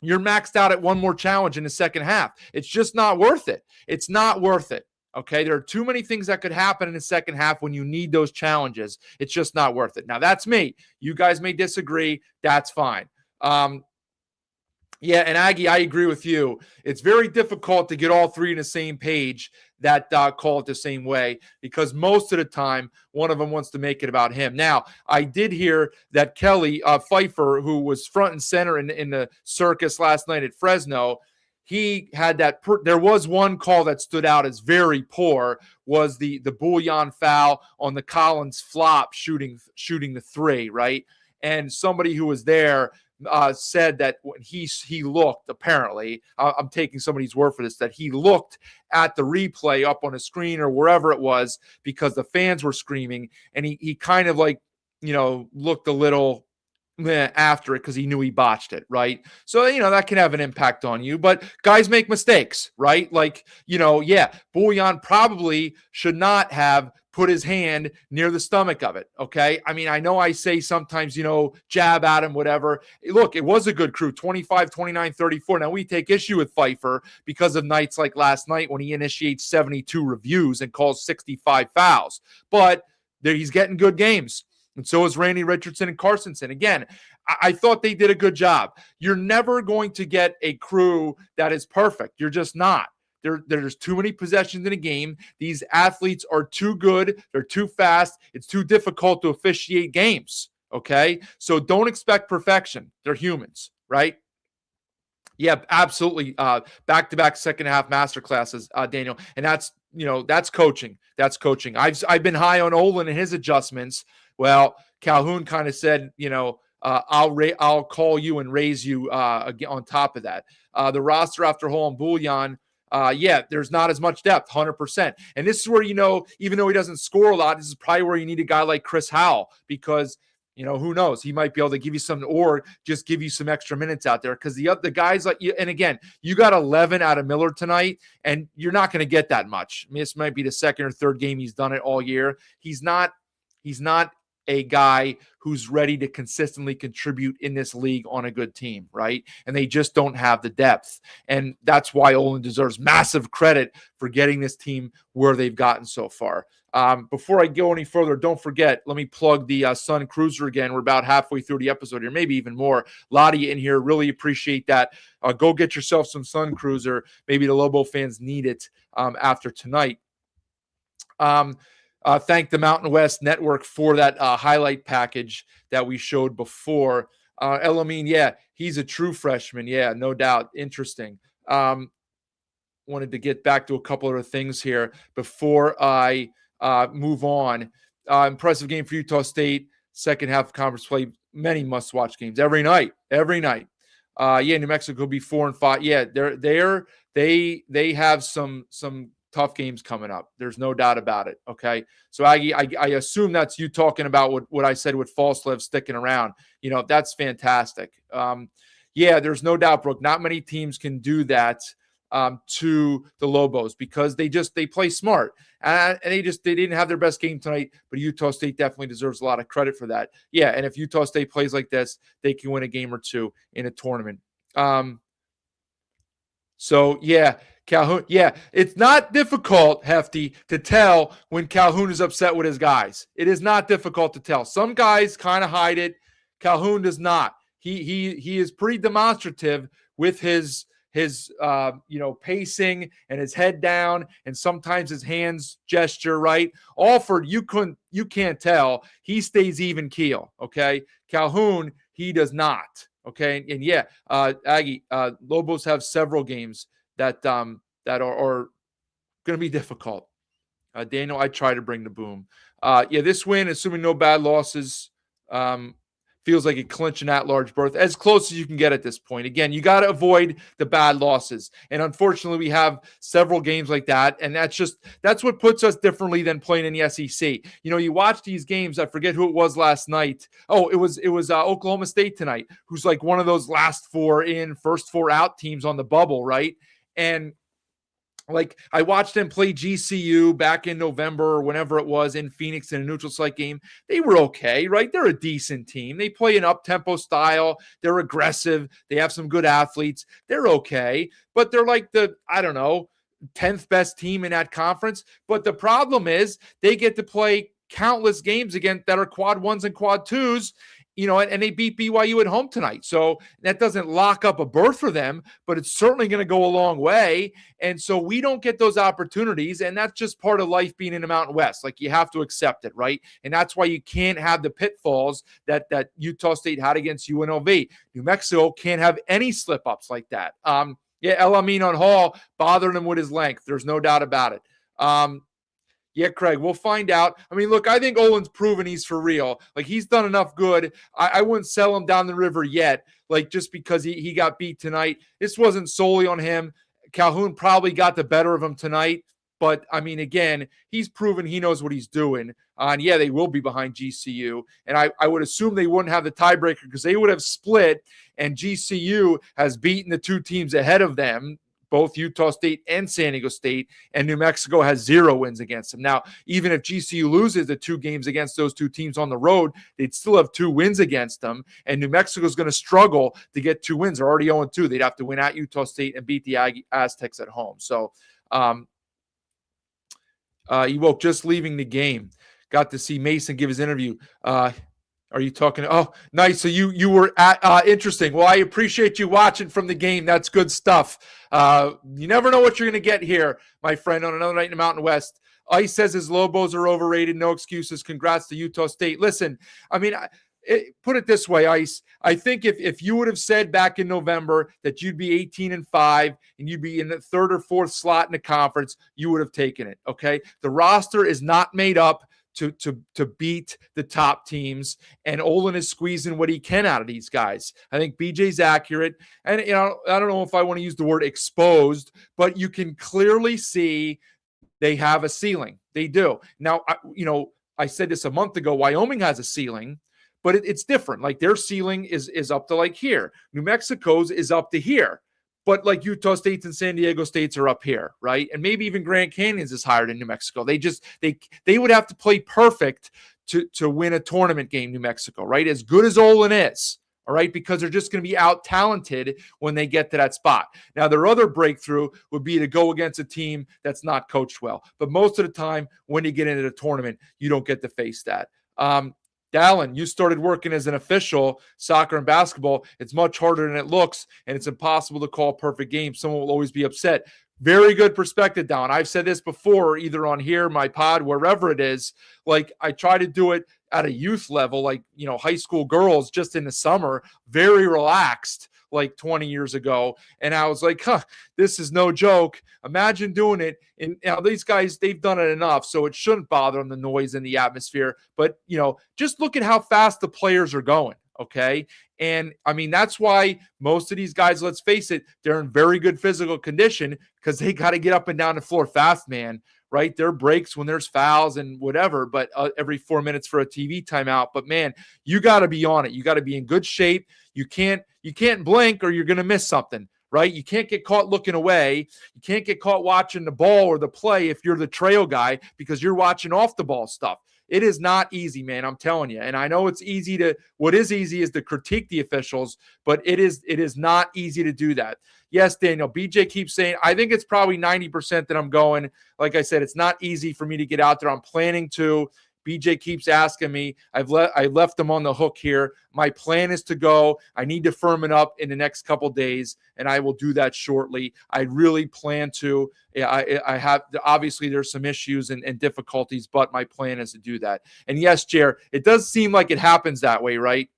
you're maxed out at one more challenge in the second half. It's just not worth it. It's not worth it. Okay. There are too many things that could happen in the second half when you need those challenges. It's just not worth it. Now, that's me. You guys may disagree. That's fine. Yeah, and Aggie, I agree with you. It's very difficult to get all three on the same page that call it the same way because most of the time, one of them wants to make it about him. Now, I did hear that Kelly Pfeiffer, who was front and center in the circus last night at Fresno, he had that. There was one call that stood out as very poor, was the Bouillon foul on the Collins flop shooting the three, right? And somebody who was there said that when he looked, apparently, I'm taking somebody's word for this, that he looked at the replay up on a screen or wherever it was because the fans were screaming, and he kind of like, looked a little after it because he knew he botched it, right? So, that can have an impact on you, but guys make mistakes, right? Like, Bouillon probably should not have put his hand near the stomach of it, okay? I mean, I know I say sometimes, jab at him, whatever. Look, it was a good crew, 25, 29, 34. Now, we take issue with Pfeiffer because of nights like last night when he initiates 72 reviews and calls 65 fouls. But he's getting good games. And so is Randy Richardson and Carsonson. Again, I thought they did a good job. You're never going to get a crew that is perfect. You're just not. There's too many possessions in a game. These athletes are too good. They're too fast. It's too difficult to officiate games, okay? So don't expect perfection. They're humans, right? Yeah, absolutely. Back-to-back second-half masterclasses, Daniel. And that's coaching. That's coaching. I've been high on Olin and his adjustments. Well, Calhoun kind of said, I'll call you and raise you on top of that. The roster after Hall and Bouillon, there's not as much depth, 100%. And this is where, even though he doesn't score a lot, this is probably where you need a guy like Chris Howell because, who knows? He might be able to give you some or just give you some extra minutes out there because the guys like you, and again, you got 11 out of Miller tonight, and you're not going to get that much. I mean, this might be the second or third game he's done it all year. He's not a guy who's ready to consistently contribute in this league on a good team, right? And they just don't have the depth. And that's why Olin deserves massive credit for getting this team where they've gotten so far. Before I go any further, don't forget, let me plug the Sun Cruiser again. We're about halfway through the episode here, maybe even more. A lot of you in here, really appreciate that. Go get yourself some Sun Cruiser. Maybe the Lobo fans need it after tonight. Thank the Mountain West Network for that highlight package that we showed before. Elamine, he's a true freshman. Yeah, no doubt. Interesting. Wanted to get back to a couple other things here before I move on. Impressive game for Utah State. Second half of conference play. Many must-watch games every night. New Mexico will be 4-5. Yeah, they have some tough games coming up. There's no doubt about it. Okay. So Aggie, I assume that's you talking about what I said with Falslev sticking around. That's fantastic. There's no doubt, Brooke. Not many teams can do that. to the Lobos because they play smart. And they didn't have their best game tonight, but Utah State definitely deserves a lot of credit for that. Yeah, and if Utah State plays like this, they can win a game or two in a tournament. So, yeah, Calhoun. Yeah, it's not difficult, Hefty, to tell when Calhoun is upset with his guys. It is not difficult to tell. Some guys kind of hide it. Calhoun does not. He is pretty demonstrative with his pacing and his head down and sometimes his hands gesture, right? Alford, you can't tell. He stays even keel, okay? Calhoun, he does not. Okay, and yeah, Aggie, Lobos have several games that are going to be difficult. Daniel, I try to bring the boom. This win, assuming no bad losses, feels like a clinch an at-large berth, as close as you can get at this point. Again, you got to avoid the bad losses, and unfortunately, we have several games like that, and that's what puts us differently than playing in the SEC. You watch these games. I forget who it was last night. Oh, it was Oklahoma State tonight, who's like one of those last four in, first four out teams on the bubble, right? And like I watched them play GCU back in November or whenever it was in Phoenix in a neutral site game. They were okay, right? They're a decent team. They play an up-tempo style. They're aggressive. They have some good athletes. They're okay, but they're like the, 10th best team in that conference. But the problem is they get to play countless games again that are quad ones and quad twos, and they beat BYU at home tonight. So that doesn't lock up a berth for them, but it's certainly going to go a long way. And so we don't get those opportunities, and that's just part of life being in the Mountain West. Like, you have to accept it, right? And that's why you can't have the pitfalls that Utah State had against UNLV. New Mexico can't have any slip-ups like that. El Amin on Hall bothered him with his length. There's no doubt about it. Yeah, Craig, we'll find out. I mean, look, I think Olin's proven he's for real. Like, he's done enough good. I wouldn't sell him down the river yet, like, just because he got beat tonight. This wasn't solely on him. Calhoun probably got the better of him tonight. But, I mean, again, he's proven he knows what he's doing. And, yeah, they will be behind GCU. And I would assume they wouldn't have the tiebreaker because they would have split, and GCU has beaten the two teams ahead of them, both Utah State and San Diego State, and New Mexico has 0 wins against them. Now, even if GCU loses the 2 games against those 2 teams on the road, they'd still have 2 wins against them, and New Mexico is going to struggle to get 2 wins. They're already 0-2. They'd have to win at Utah State and beat the Aztecs at home. So, Ewok just leaving the game. Got to see Mason give his interview. Are you talking? Oh, nice. So you were at interesting. Well, I appreciate you watching from the game. That's good stuff. You never know what you're going to get here, my friend, on another night in the Mountain West. Ice says his Lobos are overrated. No excuses. Congrats to Utah State. Listen, I mean, put it this way, Ice. I think if you would have said back in November that you'd be 18-5 and you'd be in the 3rd or 4th slot in the conference, you would have taken it. Okay, the roster is not made up to beat the top teams, and Olin is squeezing what he can out of these guys. I think BJ's accurate, and I don't know if I want to use the word exposed, but you can clearly see they have a ceiling. They do. Now, I said this a month ago. Wyoming has a ceiling, but it's different. Like, their ceiling is up to like here. New Mexico's is up to here. But like Utah State's and San Diego State's are up here, right? And maybe even Grand Canyon's is higher than New Mexico. They would have to play perfect to win a tournament game, New Mexico, right? As good as Olin is, all right? Because they're just going to be out-talented when they get to that spot. Now, their other breakthrough would be to go against a team that's not coached well. But most of the time, when you get into the tournament, you don't get to face that. Dallin, you started working as an official, soccer and basketball. It's much harder than it looks, and it's impossible to call a perfect game. Someone will always be upset. Very good perspective, Dallin. I've said this before, either on here, my pod, wherever it is. Like, I try to do it at a youth level, like, high school girls just in the summer, very relaxed, like 20 years ago. And I was like, this is no joke. Imagine doing it. And these guys, they've done it enough, so it shouldn't bother them, the noise and the atmosphere. But, just look at how fast the players are going, okay? And, I mean, that's why most of these guys, let's face it, they're in very good physical condition because they got to get up and down the floor fast, man, right? There are breaks when there's fouls and whatever, but every 4 minutes for a TV timeout. But, man, you got to be on it. You got to be in good shape. You can't blink or you're going to miss something, right? You can't get caught looking away. You can't get caught watching the ball or the play if you're the trail guy because you're watching off the ball stuff. It is not easy, man. I'm telling you. And I know it's easy what is easy is to critique the officials, but it is not easy to do that. Yes, Daniel, BJ keeps saying, I think it's probably 90% that I'm going. Like I said, it's not easy for me to get out there. I'm planning to. BJ keeps asking me. I left them on the hook here. My plan is to go. I need to firm it up in the next couple days, and I will do that shortly. I really plan to. I have obviously there's some issues and difficulties, but my plan is to do that. And yes, Jer, it does seem like it happens that way, right?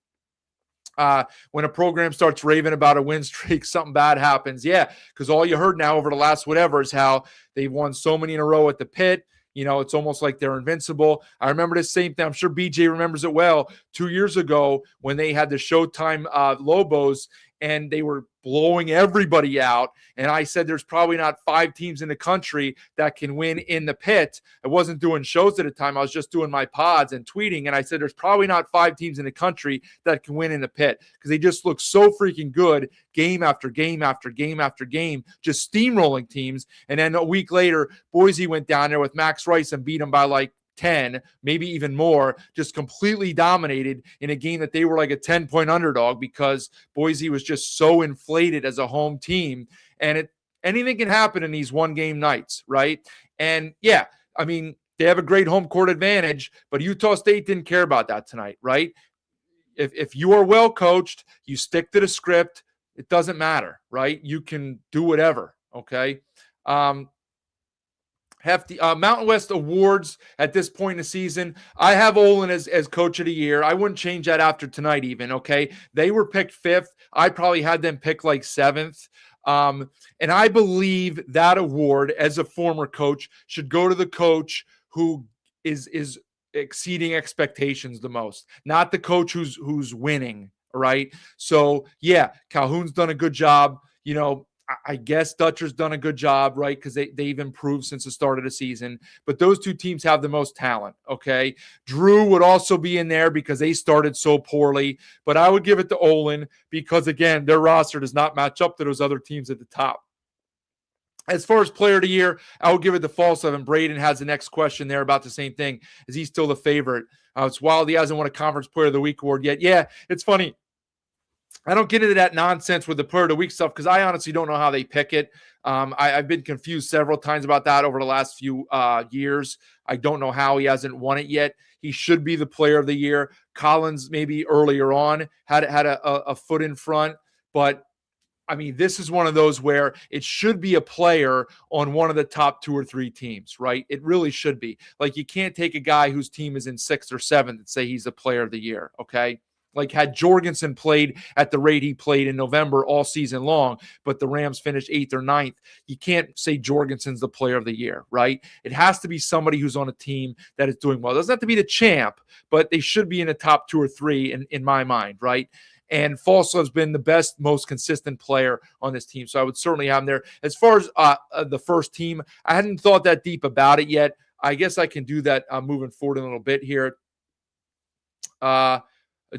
When a program starts raving about a win streak, something bad happens. Yeah, because all you heard now over the last whatever is how they've won so many in a row at the Pit. You know, it's almost like they're invincible. I remember the same thing. I'm sure BJ remembers it well. 2 years ago when they had the Showtime Lobos and they were blowing everybody out. And I said there's probably not 5 teams in the country that can win in the Pit. I wasn't doing shows at the time. I was just doing my pods and tweeting. And I said there's probably not 5 teams in the country that can win in the Pit because they just look so freaking good game after game after game after game, just steamrolling teams. And then a week later, Boise went down there with Max Rice and beat them by like 10, maybe even more, just completely dominated in a game that they were like a 10-point underdog because Boise was just so inflated as a home team. And anything can happen in these one-game nights, right? And yeah, I mean, they have a great home court advantage, but Utah State didn't care about that tonight, right? If you are well coached, you stick to the script, it doesn't matter, right? You can do whatever, okay? Hefty Mountain West awards at this point in the season. I have Olin as coach of the year. I wouldn't change that after tonight even, okay? They were picked 5th. I probably had them pick like 7th. And I believe that award as a former coach should go to the coach who is exceeding expectations the most, not the coach who's winning, right? So, yeah, Calhoun's done a good job. You know, I guess Dutcher's done a good job, right? Because they've improved since the start of the season. But those 2 teams have the most talent, okay? Drew would also be in there because they started so poorly. But I would give it to Olin because, again, their roster does not match up to those other teams at the top. As far as player of the year, I would give it to Falslev. And Braden has the next question there about the same thing. Is he still the favorite? It's wild he hasn't won a Conference Player of the Week award yet. Yeah, it's funny. I don't get into that nonsense with the player of the week stuff because I honestly don't know how they pick it. I've been confused several times about that over the last few years. I don't know how he hasn't won it yet. He should be the player of the year. Collins maybe earlier on had a foot in front, but I mean, this is one of those where it should be a player on one of the top 2 or 3 teams, right? It really should be. Like, you can't take a guy whose team is in 6th or 7th and say he's the player of the year, okay? Like, had Jorgensen played at the rate he played in November all season long, but the Rams finished 8th or 9th, you can't say Jorgensen's the player of the year, right? It has to be somebody who's on a team that is doing well. It doesn't have to be the champ, but they should be in the top 2 or 3 in my mind, right? And Falslev's been the best, most consistent player on this team. So I would certainly have him there. As far as the first team, I hadn't thought that deep about it yet. I guess I can do that moving forward a little bit here.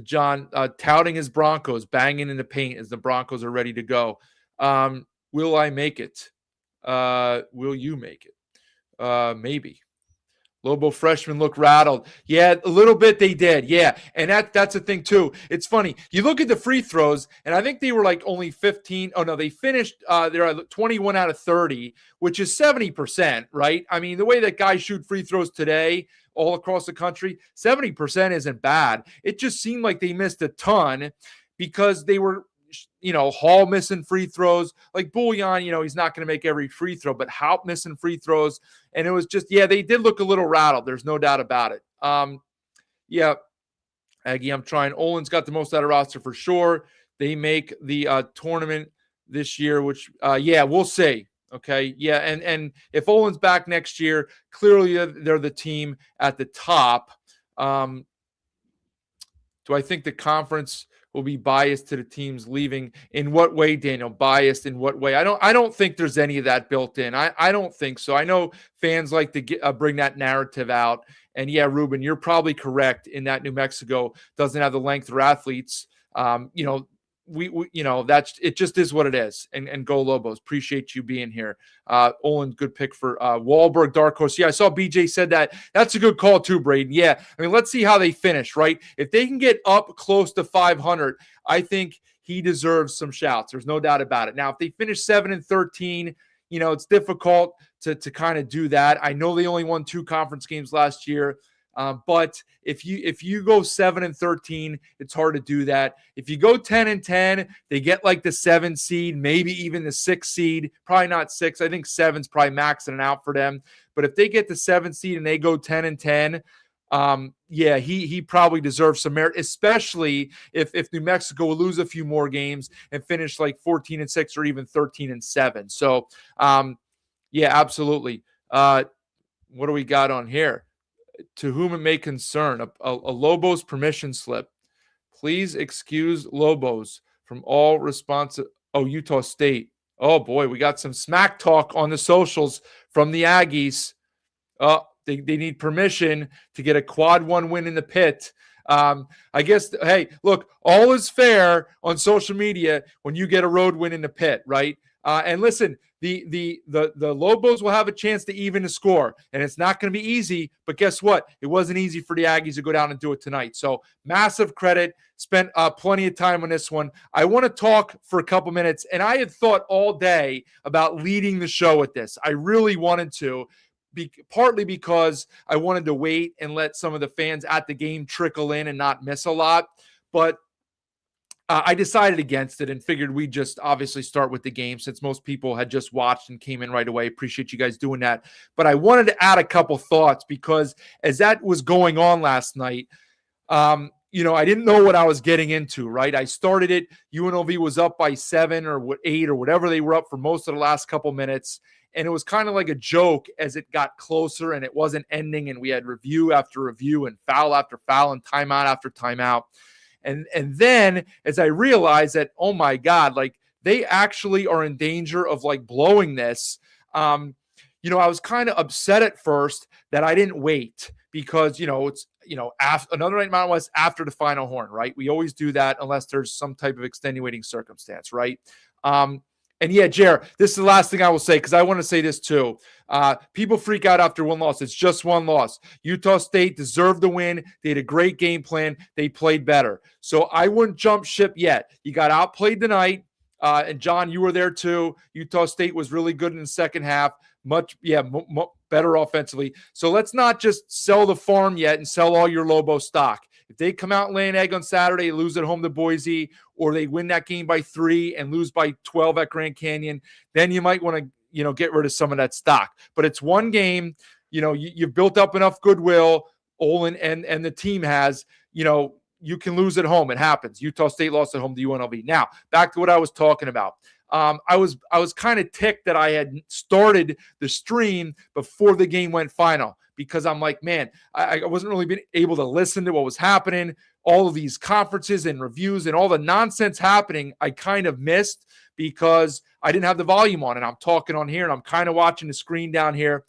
John, touting his Broncos, banging in the paint as the Broncos are ready to go. Will I make it? Will you make it? Maybe. Lobo freshmen look rattled. Yeah, a little bit they did. Yeah, and that's the thing too. It's funny. You look at the free throws, and I think they were like only 15. Oh, no, they finished they're at 21 out of 30, which is 70%, right? I mean, the way that guys shoot free throws today all across the country, 70% isn't bad. It just seemed like they missed a ton because they were, Hall missing free throws. Like Bullion, he's not going to make every free throw, but Haupt missing free throws. And it was just, they did look a little rattled. There's no doubt about it. Yeah, Aggie, I'm trying. Olin's got the most out of roster for sure. They make the tournament this year, which, we'll see. Okay, yeah, and if Olin's back next year, clearly they're the team at the top. Do I think the conference will be biased to the teams leaving? In what way, Daniel? Biased in what way? I don't think there's any of that built in. I don't think so. I know fans like to bring that narrative out. And yeah, Ruben, you're probably correct in that New Mexico doesn't have the length or athletes. we that's it. Just is what it is. And go Lobos. Appreciate you being here. Olin, good pick for Wahlberg, dark horse. Yeah, I saw BJ said that. That's a good call too, Braden. Yeah, I mean, let's see how they finish. Right, if they can get up close to 500, I think he deserves some shouts. There's no doubt about it. Now, if they finish 7-13, it's difficult to kind of do that. I know they only won 2 conference games last year. But if you go 7-13, it's hard to do that. If you go 10-10, they get like the 7 seed, maybe even the 6 seed. Probably not 6. I think 7's probably maxing it out for them. But if they get the 7 seed and they go 10-10, he probably deserves some merit, especially if New Mexico will lose a few more games and finish like 14-6 or even 13-7. So, absolutely. What do we got on here? To whom it may concern, a Lobos permission slip. Please excuse Lobos from all response. Oh, Utah State. Oh, boy, we got some smack talk on the socials from the Aggies. They need permission to get a quad 1 win in the pit. I guess, hey, look, all is fair on social media when you get a road win in the pit, right? And listen, the Lobos will have a chance to even the score, and it's not going to be easy. But guess what? It wasn't easy for the Aggies to go down and do it tonight. So massive credit. Spent plenty of time on this one. I want to talk for a couple minutes, and I had thought all day about leading the show with this. I really wanted to. Partly because I wanted to wait and let some of the fans at the game trickle in and not miss a lot. But I decided against it and figured we'd just obviously start with the game since most people had just watched and came in right away. Appreciate you guys doing that. But I wanted to add a couple thoughts because as that was going on last night, I didn't know what I was getting into, right? I started it. UNLV was up by 7 or 8 or whatever they were up for most of the last couple minutes. And it was kind of like a joke as it got closer and it wasn't ending. And we had review after review and foul after foul and timeout after timeout. And then as I realized that, oh my God, like they actually are in danger of like blowing this. I was kind of upset at first that I didn't wait because, it's, after another night in Mountain West after the final horn, right? We always do that unless there's some type of extenuating circumstance, right? And yeah, Jer, this is the last thing I will say because I want to say this too. People freak out after one loss. It's just one loss. Utah State deserved the win. They had a great game plan. They played better. So I wouldn't jump ship yet. You got outplayed tonight. And John, you were there too. Utah State was really good in the second half. Much better offensively. So let's not just sell the farm yet and sell all your Lobo stock. If they come out and lay an egg on Saturday, lose at home to Boise, or they win that game by 3 and lose by 12 at Grand Canyon, then you might want to, get rid of some of that stock. But it's one game. You've built up enough goodwill. Olin and the team has. You can lose at home. It happens. Utah State lost at home to UNLV. Now, back to what I was talking about. I was kind of ticked that I had started the stream before the game went final because I'm like, man, I wasn't really been able to listen to what was happening. All of these conferences and reviews and all the nonsense happening, I kind of missed because I didn't have the volume on and I'm talking on here and I'm kind of watching the screen down here.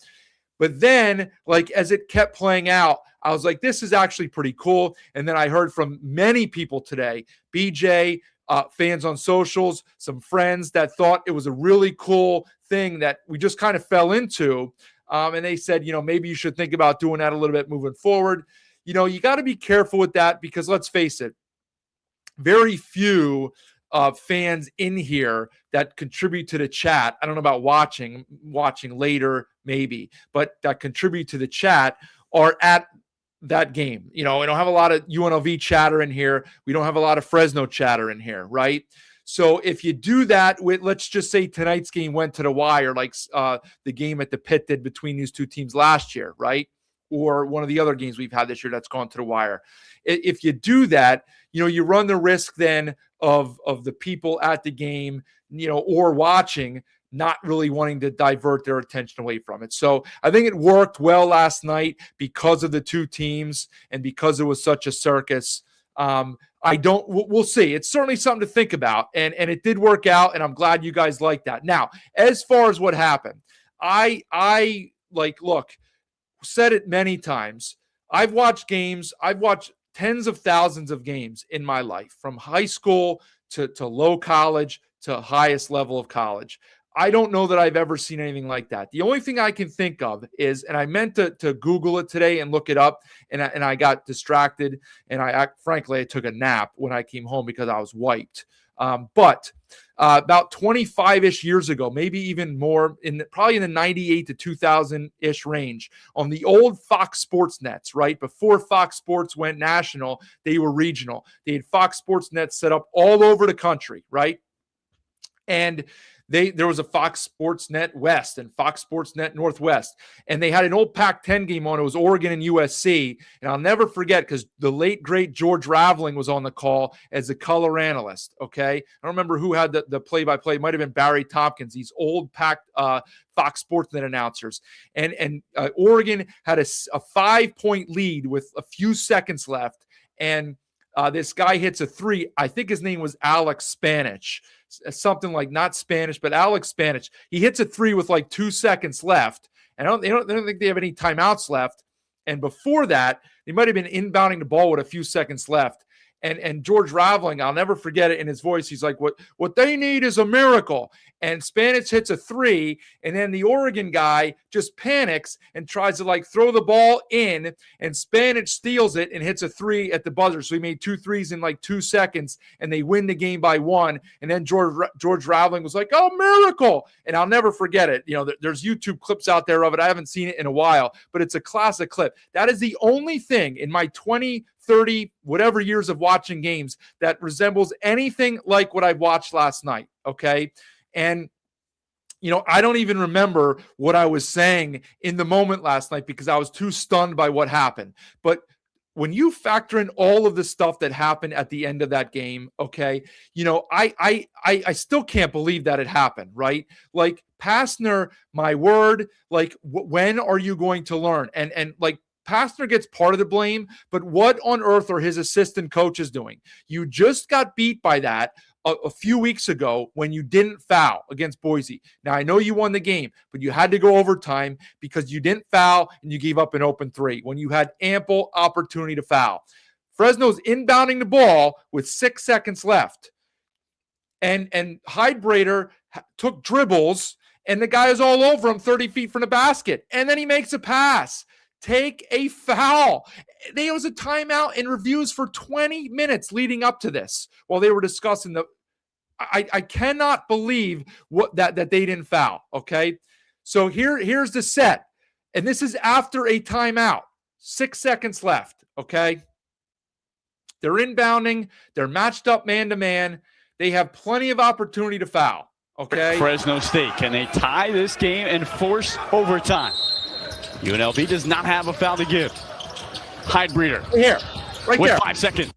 But then, like, as it kept playing out, I was like, this is actually pretty cool. And then I heard from many people today, BJ, fans on socials, some friends that thought it was a really cool thing that we just kind of fell into. And they said, maybe you should think about doing that a little bit moving forward. You got to be careful with that because let's face it, very few fans in here that contribute to the chat. I don't know about watching later, maybe, but that contribute to the chat are at that game. We don't have a lot of UNLV chatter in here. We don't have a lot of Fresno chatter in here, right? So if you do that with, let's just say tonight's game went to the wire, like the game at the Pit did between these two teams last year, right? Or one of the other games we've had this year that's gone to the wire. If you do that, you run the risk then of the people at the game, or watching, not really wanting to divert their attention away from it. So I think it worked well last night because of the two teams and because it was such a circus. We'll see. It's certainly something to think about. And it did work out, and I'm glad you guys like that. Now, as far as what happened, I said it many times. I've watched games. I've watched tens of thousands of games in my life, from high school to low college to highest level of college. I don't know that I've ever seen anything like that. The only thing I can think of is, and I meant to Google it today and look it up, and I got distracted, and frankly, I took a nap when I came home because I was wiped. But about 25-ish years ago, maybe even more, probably in the 98 to 2000-ish range, on the old Fox Sports nets, right? Before Fox Sports went national, they were regional. They had Fox Sports nets set up all over the country, right? And there was a Fox Sports Net West and Fox Sports Net Northwest, and they had an old Pac-10 game on. It was Oregon and USC, and I'll never forget because the late, great George Raveling was on the call as the color analyst, okay? I don't remember who had the play-by-play. It might have been Barry Tompkins, these old Fox Sports Net announcers. And Oregon had a 5-point lead with a few seconds left, and this guy hits a three. I think his name was Alex Spanish. Something like not Spanish, but Alex Spanish. He hits a three with like 2 seconds left. And I don't think they have any timeouts left. And before that, they might have been inbounding the ball with a few seconds left. And George Raveling, I'll never forget it in his voice. He's like, what they need is a miracle. And Spanish hits a three, and then the Oregon guy just panics and tries to like throw the ball in, and Spanish steals it and hits a three at the buzzer. So he made 2 threes in like 2 seconds, and they win the game by 1. And then George Raveling was like, oh, miracle. And I'll never forget it. You know, there's YouTube clips out there of it. I haven't seen it in a while, but it's a classic clip. That is the only thing in my 20, 30, whatever years of watching games that resembles anything like what I watched last night, okay? And, you know, I don't even remember what I was saying in the moment last night because I was too stunned by what happened. But when you factor in all of the stuff that happened at the end of that game, okay, you know, I still can't believe that it happened, right? Like, Pastner, my word, like, when are you going to learn? And like, Pastner gets part of the blame, but what on earth are his assistant coaches doing? You just got beat by that a few weeks ago when you didn't foul against Boise. Now, I know you won the game, but you had to go overtime because you didn't foul and you gave up an open three when you had ample opportunity to foul. Fresno's inbounding the ball with 6 seconds left. And Hydrator took dribbles, and the guy is all over him 30 feet from the basket. And then he makes a pass. Take a foul. There was a timeout and reviews for 20 minutes leading up to this while they were discussing I cannot believe that they didn't foul, okay? So here's the set, and this is after a timeout. 6 seconds left, okay? They're inbounding. They're matched up man-to-man. They have plenty of opportunity to foul, okay? Fresno State, can they tie this game and force overtime? UNLV does not have a foul to give. Hydrator. Here, right with there. 5 seconds.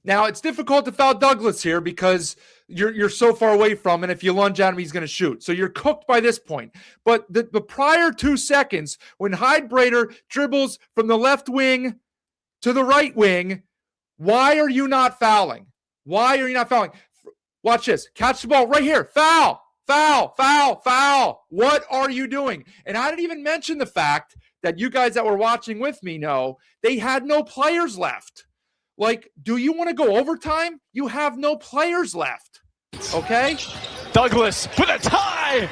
Now it's difficult to foul Douglas here because you're so far away from, and if you lunge at him, he's going to shoot. So you're cooked by this point. But the prior 2 seconds, when Hydrator dribbles from the left wing to the right wing, why are you not fouling? Why are you not fouling? Watch this. Catch the ball right here. Foul. Foul, foul, foul. What are you doing? And I didn't even mention the fact that you guys that were watching with me know they had no players left. Like, do you want to go overtime? You have no players left. Okay? Douglas for the tie.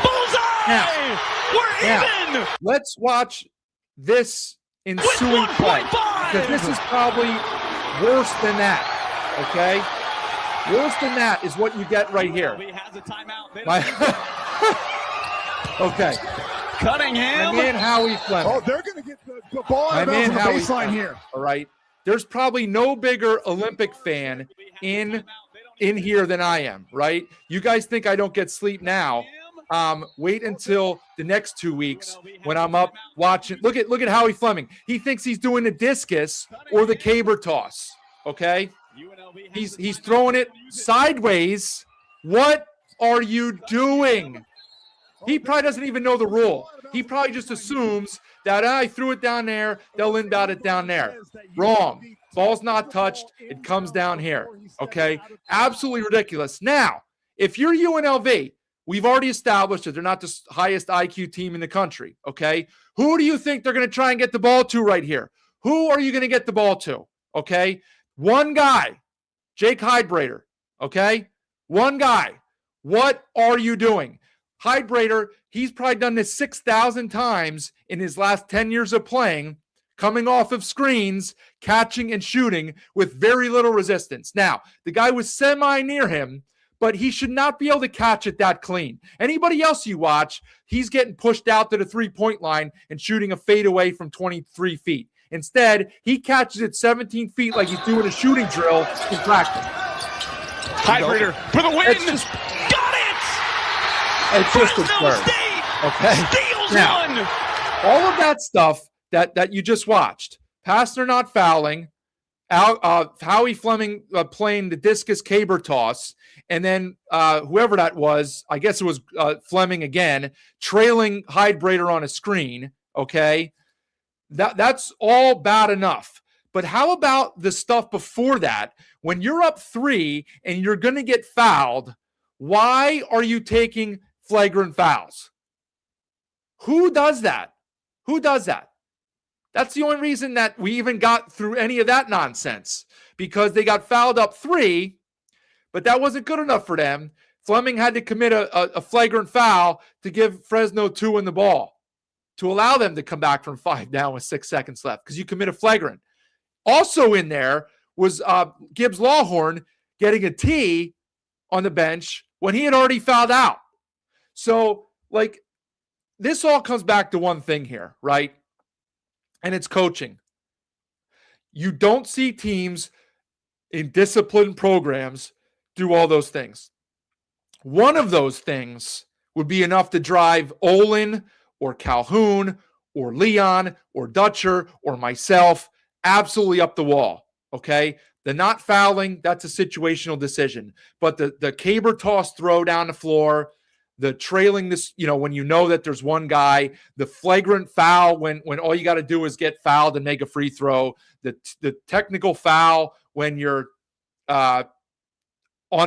Bullseye! We're even! Let's watch this ensuing play. Because this is probably worse than that. Okay? Worse than that is what you get right here. Okay. Cunningham. My man Howie Fleming. Oh, they're going to get the ball My out man of the Howie baseline Fleming, here. All right. There's probably no bigger Olympic fan in here than I am, right? You guys think I don't get sleep now. Wait until the next 2 weeks when I'm up watching. Look at Howie Fleming. He thinks he's doing the discus or the caber toss, okay? He's throwing it sideways. What are you doing? He probably doesn't even know the rule. He probably just assumes that I threw it down there, they'll inbound it down there. Wrong. Ball's not touched. It comes down here. Okay? Absolutely ridiculous. Now, if you're UNLV, we've already established that they're not the highest IQ team in the country. Okay? Who do you think they're going to try and get the ball to right here? Who are you going to get the ball to? Okay? One guy. Jake Hydrater, okay? One guy. What are you doing? Hydrater, he's probably done this 6,000 times in his last 10 years of playing, coming off of screens, catching and shooting with very little resistance. Now, the guy was semi near him, but he should not be able to catch it that clean. Anybody else you watch, he's getting pushed out to the three-point line and shooting a fadeaway from 23 feet. Instead, he catches it 17 feet like he's doing a shooting drill in practice. Hydrater for the win. Got it. It's just absurd. Okay. Steals now, one. all of that stuff that you just watched, Pastner not fouling, Howie Fleming playing the discus caber toss, and then whoever that was, I guess it was Fleming again, trailing Hydrater on a screen, okay? That's all bad enough. But how about the stuff before that? When you're up 3 and you're going to get fouled, why are you taking flagrant fouls? Who does that? Who does that? That's the only reason that we even got through any of that nonsense, because they got fouled up 3, but that wasn't good enough for them. Fleming had to commit a flagrant foul to give Fresno 2 in the ball to allow them to come back from 5 down with 6 seconds left, because you commit a flagrant. Also in there was Gibbs Lawhorn getting a T on the bench when he had already fouled out. So, like, this all comes back to one thing here, right? And it's coaching. You don't see teams in disciplined programs do all those things. One of those things would be enough to drive Olin or Calhoun or Leon or Dutcher or myself absolutely up the wall, okay? The not fouling, that's a situational decision. But the caber toss throw down the floor, the trailing this, when you know that there's one guy, the flagrant foul when all you got to do is get fouled and make a free throw, the technical foul when you're on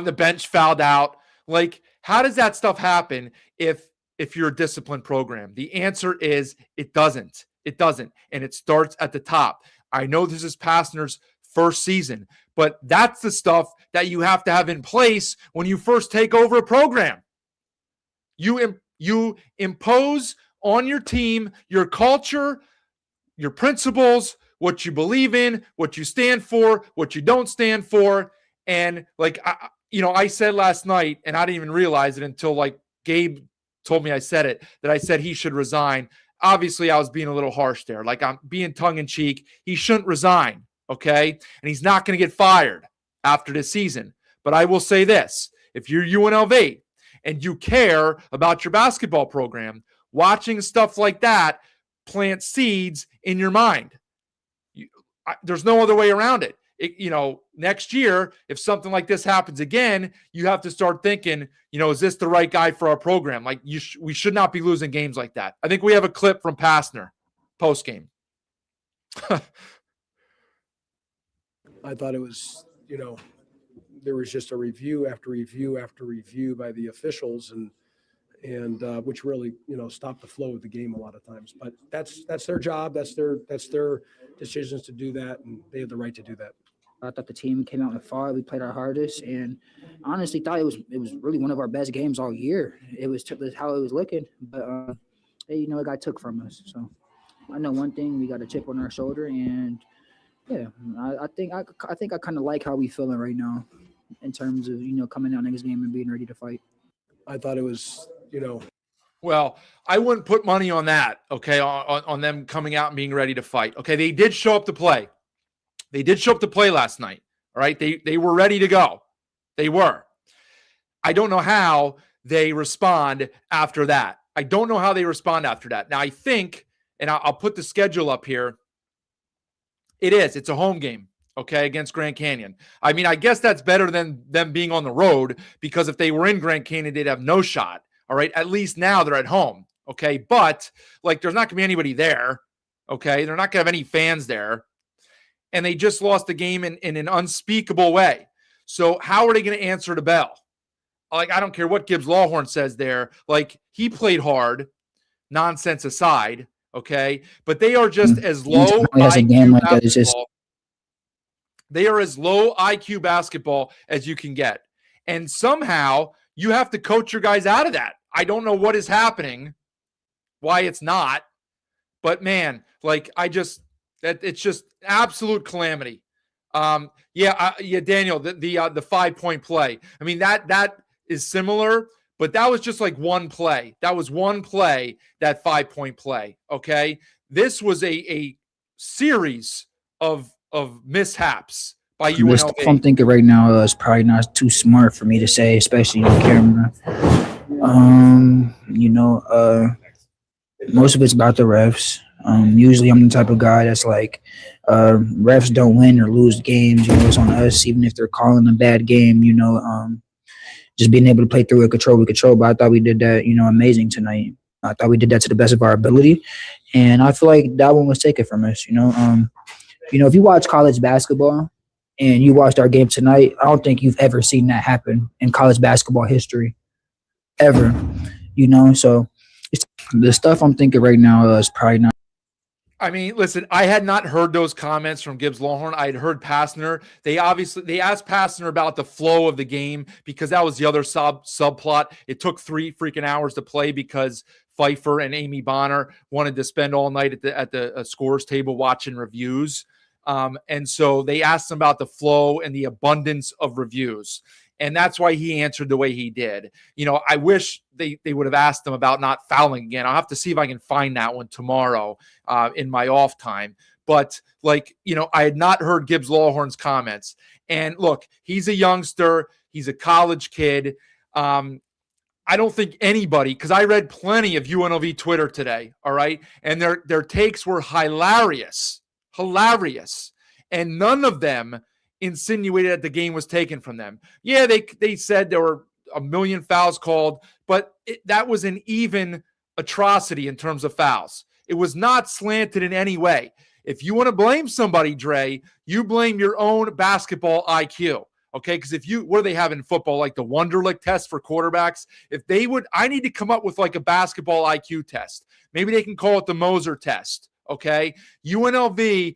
the bench fouled out. Like, how does that stuff happen if you're a disciplined program? The answer is it doesn't. It doesn't. And it starts at the top. I know this is Pastner's first season, but that's the stuff that you have to have in place when you first take over a program. You impose on your team your culture, your principles, what you believe in, what you stand for, what you don't stand for. And like, I said last night, and I didn't even realize it until like Gabe told me I said it, that I said he should resign. Obviously, I was being a little harsh there. Like, I'm being tongue-in-cheek. He shouldn't resign, okay? And he's not going to get fired after this season. But I will say this. If you're UNLV and you care about your basketball program, watching stuff like that plants seeds in your mind. There's no other way around it. Next year, if something like this happens again, you have to start thinking, is this the right guy for our program? Like, we should not be losing games like that. I think we have a clip from Pastner post-game. I thought it was, there was just a review after review after review by the officials, and which really, stopped the flow of the game a lot of times. But that's their job. That's their decisions to do that, and they have the right to do that. I thought the team came out and fought. We played our hardest, and honestly thought it was really one of our best games all year. It was how it was looking, but it got took from us. So I know one thing: we got a chip on our shoulder, and yeah, I think I kind of like how we feeling right now, in terms of coming out next game and being ready to fight. I thought it was Well, I wouldn't put money on that, okay, on them coming out and being ready to fight. Okay, they did show up to play. They did show up to play last night, all right? They were ready to go. They were. I don't know how they respond after that. Now, I think, and I'll put the schedule up here, it's a home game, okay, against Grand Canyon. I mean, I guess that's better than them being on the road, because if they were in Grand Canyon, they'd have no shot. All right, at least now they're at home, okay? But, like, there's not going to be anybody there, okay? They're not going to have any fans there. And they just lost the game in an unspeakable way. So how are they going to answer the bell? Like, I don't care what Gibbs Lawhorn says there. Like, he played hard, nonsense aside, okay? But they are just as low IQ basketball. They are as low IQ basketball as you can get. And somehow you have to coach your guys out of that. I don't know what is happening, why it's not. But man, like it's just absolute calamity. Daniel, the 5-point play. I mean, that is similar, but that was just like one play. That was one play, that 5-point play. Okay. This was a series of mishaps by The stuff UNLV. I'm thinking right now is probably not too smart for me to say, especially on camera. Most of it's about the refs. Usually I'm the type of guy that's like, refs don't win or lose games. It's on us, even if they're calling a bad game, just being able to play through it, control. But I thought we did that, amazing tonight. I thought we did that to the best of our ability. And I feel like that one was taken from us, if you watch college basketball and you watched our game tonight, I don't think you've ever seen that happen in college basketball history, ever, so it's, the stuff I'm thinking right now is probably not. I mean, listen, I had not heard those comments from Gibbs Lawhorn. I had heard Pastner. They asked Pastner about the flow of the game because that was the other subplot. It took 3 freaking hours to play because Pfeiffer and Amy Bonner wanted to spend all night at the scores table watching reviews. And so they asked him about the flow and the abundance of reviews. And that's why he answered the way he did. I wish they would have asked him about not fouling again. I'll have to see if I can find that one tomorrow in my off time. But I had not heard Gibbs Lawhorn's comments. And look, he's a youngster. He's a college kid. I don't think anybody, because I read plenty of UNLV Twitter today, all right? And their takes were hilarious. And none of them insinuated that the game was taken from them. Yeah, they said there were a million fouls called, but that was an even atrocity in terms of fouls. It was not slanted in any way. If you want to blame somebody, Dre, you blame your own basketball IQ. Okay, because what do they have in football? Like the Wonderlic test for quarterbacks? I need to come up with like a basketball IQ test. Maybe they can call it the Moser test. Okay, UNLV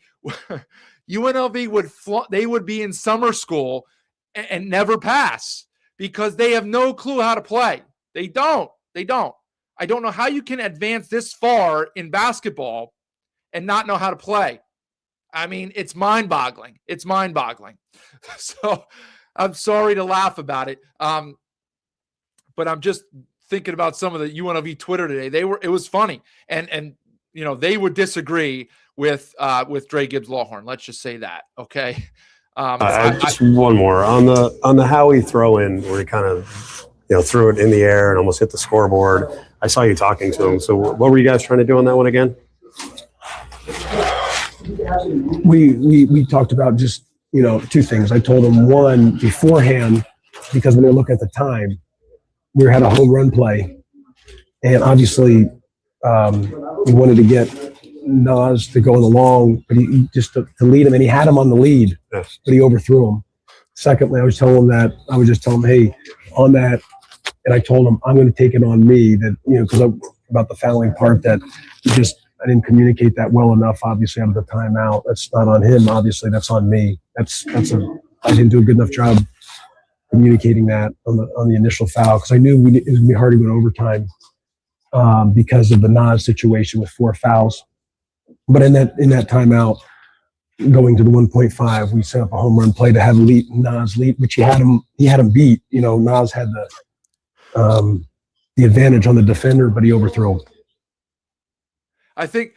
would be in summer school and never pass because they have no clue how to play. They don't. I don't know how you can advance this far in basketball and not know how to play. I mean, it's mind-boggling. So I'm sorry to laugh about it. But I'm just thinking about some of the UNLV Twitter today. It was funny. And they would disagree with Dre Gibbs Lawhorn. Let's just say that. Okay. Just one more on the Howie throw in where he kind of, threw it in the air and almost hit the scoreboard. I saw you talking to him. So what were you guys trying to do on that one again? We talked about just, two things. I told him one beforehand, because when they look at the time, we had a home run play. And obviously we wanted to get Nas to go in the long, but he just to lead him, and he had him on the lead, Yes. but he overthrew him. Secondly, I was just telling him, hey, on that, and I told him I'm going to take it on me that, because about the fouling part that I didn't communicate that well enough. Obviously, out of the timeout. That's not on him. Obviously, that's on me. I didn't do a good enough job communicating that on the initial foul because I knew it was going to be hard to go to overtime because of the Nas situation with 4 fouls. But in that timeout, going to the 1.5, we set up a home run play to have Nas lead, which he had him beat. Nas had the advantage on the defender, but he overthrew him. I think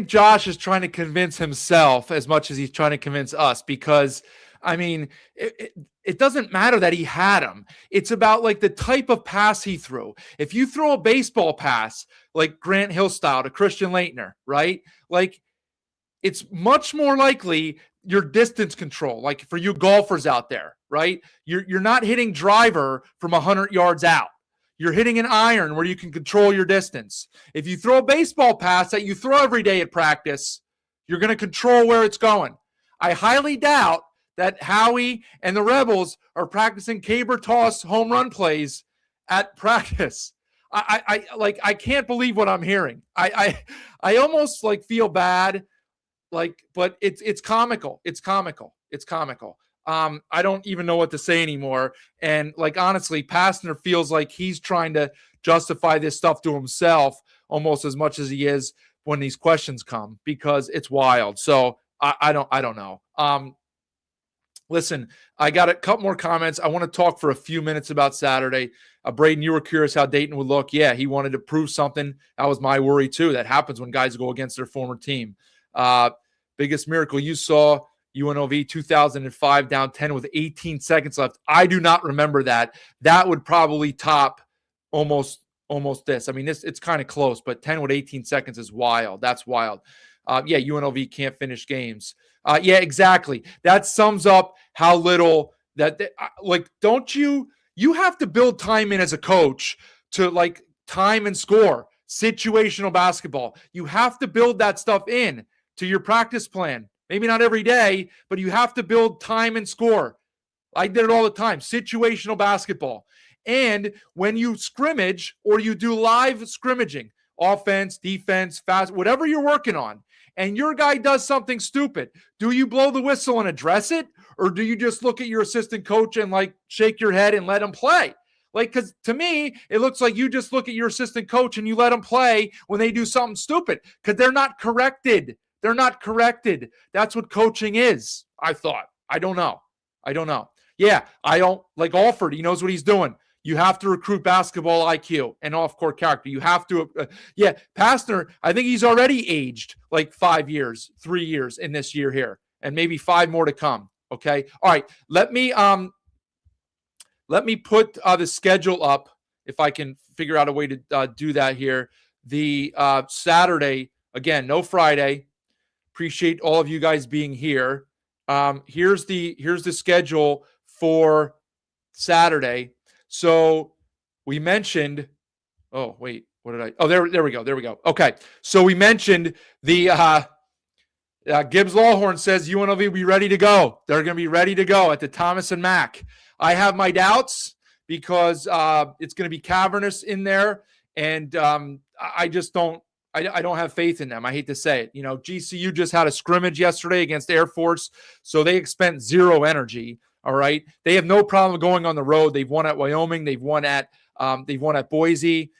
Josh is trying to convince himself as much as he's trying to convince us because, I mean, it doesn't matter that he had him. It's about like the type of pass he threw. If you throw a baseball pass like Grant Hill style to Christian Laettner, right? Like it's much more likely your distance control, like for you golfers out there, right? You're not hitting driver from 100 yards out. You're hitting an iron where you can control your distance. If you throw a baseball pass that you throw every day at practice, you're going to control where it's going. I highly doubt that Howie and the Rebels are practicing caber toss home run plays at practice. I can't believe what I'm hearing. I almost like feel bad but it's comical. It's comical. It's comical. I don't even know what to say anymore. And like, honestly, Pastner feels like he's trying to justify this stuff to himself almost as much as he is when these questions come, because it's wild. So I don't know. Listen, I got a couple more comments. I want to talk for a few minutes about Saturday. Braden, you were curious how Dayton would look. Yeah, he wanted to prove something. That was my worry too. That happens when guys go against their former team. Biggest miracle you saw, UNLV 2005 down 10 with 18 seconds left. I do not remember that. That would probably top almost this. I mean, it's kind of close, but 10 with 18 seconds is wild. That's wild. Yeah, UNLV can't finish games. Yeah, exactly. That sums up how little don't you have to build time in as a coach to like time and score, situational basketball. You have to build that stuff in to your practice plan. Maybe not every day, but you have to build time and score. I did it all the time, situational basketball. And when you scrimmage or you do live scrimmaging, offense, defense, fast, whatever you're working on, and your guy does something stupid, do you blow the whistle and address it? Or do you just look at your assistant coach and like shake your head and let him play? Like, because to me, it looks like you just look at your assistant coach and you let them play when they do something stupid because they're not corrected. They're not corrected. That's what coaching is, I thought. I don't know. Yeah, I don't like Alford. He knows what he's doing. You have to recruit basketball IQ and off-court character. You have to, Pastner, I think he's already aged like 5 years, 3 years in this year here, and maybe 5 more to come. Okay. All right. Let me put the schedule up if I can figure out a way to do that here. The Saturday, again, no Friday. Appreciate all of you guys being here. Here's the schedule for Saturday. So we mentioned, there we go. Okay. So we mentioned the Gibbs Lawhorn says UNLV will be ready to go. They're going to be ready to go at the Thomas and Mack. I have my doubts because it's going to be cavernous in there. And I just don't have faith in them. I hate to say it. GCU just had a scrimmage yesterday against Air Force, so they expend zero energy. All right. They have no problem going on the road. They've won at Wyoming. They've won at Boise.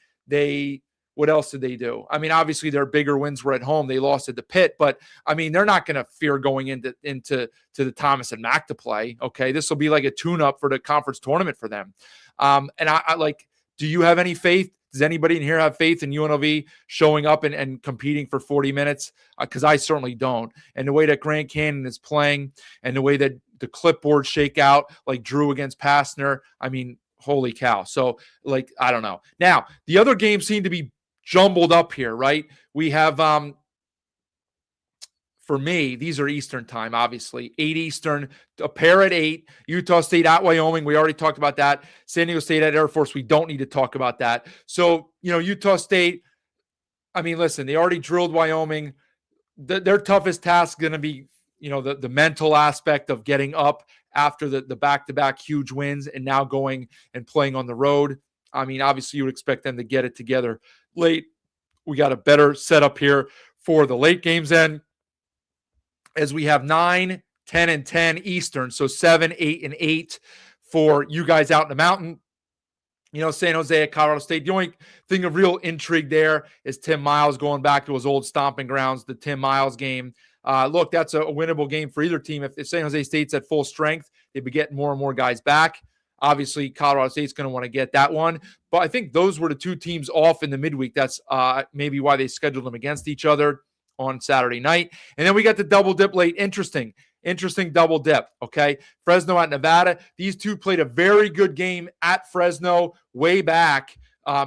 What else did they do? I mean, obviously their bigger wins were at home. They lost at the Pit, but I mean, they're not going to fear going into the Thomas and Mack to play. Okay. This will be like a tune-up for the conference tournament for them. And I like, do you have any faith? Does anybody in here have faith in UNLV showing up and competing for 40 minutes? Because I certainly don't. And the way that Grand Canyon is playing and the way that the clipboards shake out, like Drew against Pastner, I mean, holy cow. So, like, I don't know. Now, the other games seem to be jumbled up here, right? We have, for me, these are Eastern time, obviously. 8 Eastern, a pair at 8. Utah State at Wyoming. We already talked about that. San Diego State at Air Force. We don't need to talk about that. So, Utah State, I mean, listen, they already drilled Wyoming. Their toughest task is going to be, the mental aspect of getting up after the back-to-back huge wins and now going and playing on the road. I mean, obviously, you would expect them to get it together late. We got a better setup here for the late games then, as we have 9, 10, and 10 Eastern. So 7, 8, and 8 for you guys out in the mountain. San Jose at Colorado State. The only thing of real intrigue there is Tim Miles going back to his old stomping grounds, the Tim Miles game. Look, that's a winnable game for either team. If San Jose State's at full strength, they'd be getting more and more guys back. Obviously, Colorado State's going to want to get that one. But I think those were the two teams off in the midweek. That's maybe why they scheduled them against each other on Saturday night. And then we got the double dip late. Interesting double dip, okay? Fresno at Nevada. These two played a very good game at Fresno way back,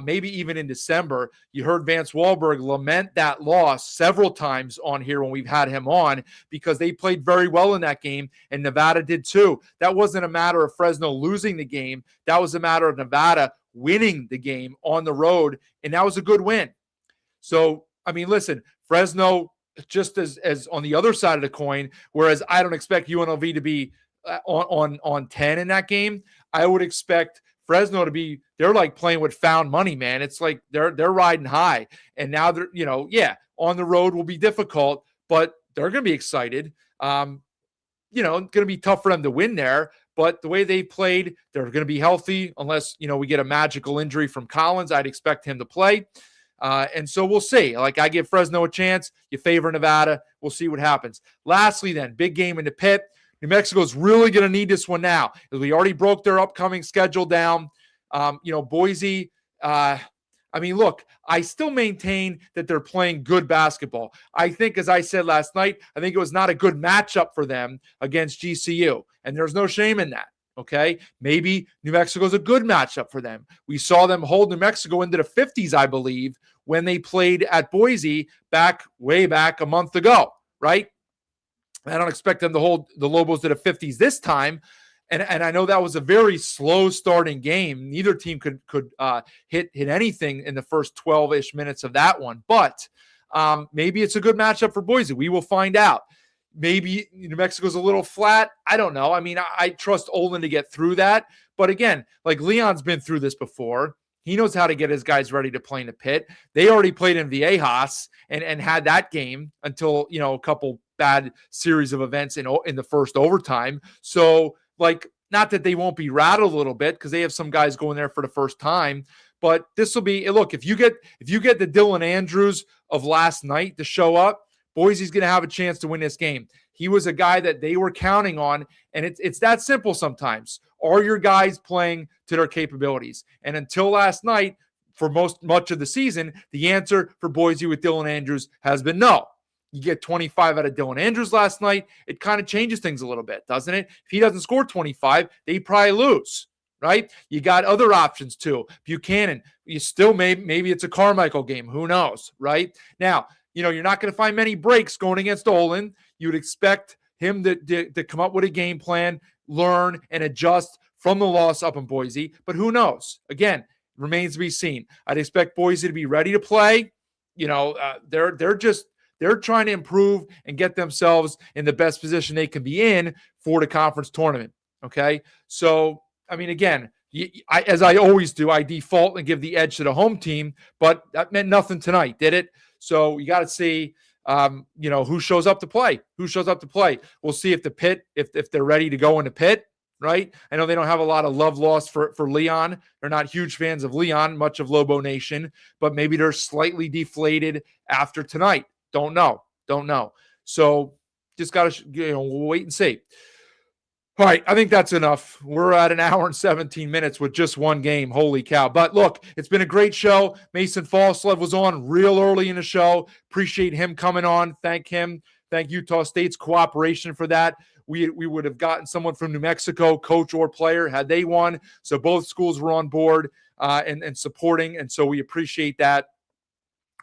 maybe even in December. You heard Vance Wahlberg lament that loss several times on here when we've had him on because they played very well in that game, and Nevada did too. That wasn't a matter of Fresno losing the game. That was a matter of Nevada winning the game on the road, and that was a good win. So, I mean, listen, Fresno just as on the other side of the coin, whereas I don't expect UNLV to be on 10 in that game. I would expect Fresno to be, they're like playing with found money, man. It's like they're riding high. And now they're, on the road will be difficult, but they're going to be excited. Going to be tough for them to win there, but the way they played, they're going to be healthy unless, we get a magical injury from Collins. I'd expect him to play. And so we'll see. Like, I give Fresno a chance. You favor Nevada. We'll see what happens. Lastly, then, big game in the pit. New Mexico's really going to need this one now, because we already broke their upcoming schedule down. Boise, look, I still maintain that they're playing good basketball. I think, as I said last night, I think it was not a good matchup for them against GCU, and there's no shame in that. Okay, maybe New Mexico's a good matchup for them. We saw them hold New Mexico into the 50s, I believe, when they played at Boise way back a month ago, right? I don't expect them to hold the Lobos to the 50s this time. And I know that was a very slow starting game. Neither team could hit anything in the first 12-ish minutes of that one. But maybe it's a good matchup for Boise. We will find out. Maybe New Mexico's a little flat. I don't know. I trust Olin to get through that. But again, like, Leon's been through this before. He knows how to get his guys ready to play in the pit. They already played in Viejas and had that game until, a couple bad series of events in the first overtime. So, like, not that they won't be rattled a little bit, because they have some guys going there for the first time. But this will be, look, if you get the Dylan Andrews of last night to show up, Boise's going to have a chance to win this game. He was a guy that they were counting on, and it's that simple sometimes. Are your guys playing to their capabilities? And until last night, for much of the season, the answer for Boise with Dylan Andrews has been no. You get 25 out of Dylan Andrews last night, it kind of changes things a little bit, doesn't it? If he doesn't score 25, they probably lose, right? You got other options too. Buchanan, you still maybe it's a Carmichael game. Who knows, right? Now, you're not going to find many breaks going against Olin. You would expect him to come up with a game plan, learn, and adjust from the loss up in Boise. But who knows? Again, remains to be seen. I'd expect Boise to be ready to play. They're trying to improve and get themselves in the best position they can be in for the conference tournament. Okay. So, again, as I always do, I default and give the edge to the home team, but that meant nothing tonight, did it? So you got to see, who shows up to play. We'll see if the pit, if they're ready to go in the pit, right? I know they don't have a lot of love lost for Leon. They're not huge fans of Leon, much of Lobo Nation, but maybe they're slightly deflated after tonight. Don't know. So just got to, we'll wait and see. All right, I think that's enough. We're at an hour and 17 minutes with just one game. Holy cow. But look, it's been a great show. Mason Falslev was on real early in the show. Appreciate him coming on. Thank him. Thank Utah State's cooperation for that. We would have gotten someone from New Mexico, coach or player, had they won. So both schools were on board and supporting, and so we appreciate that.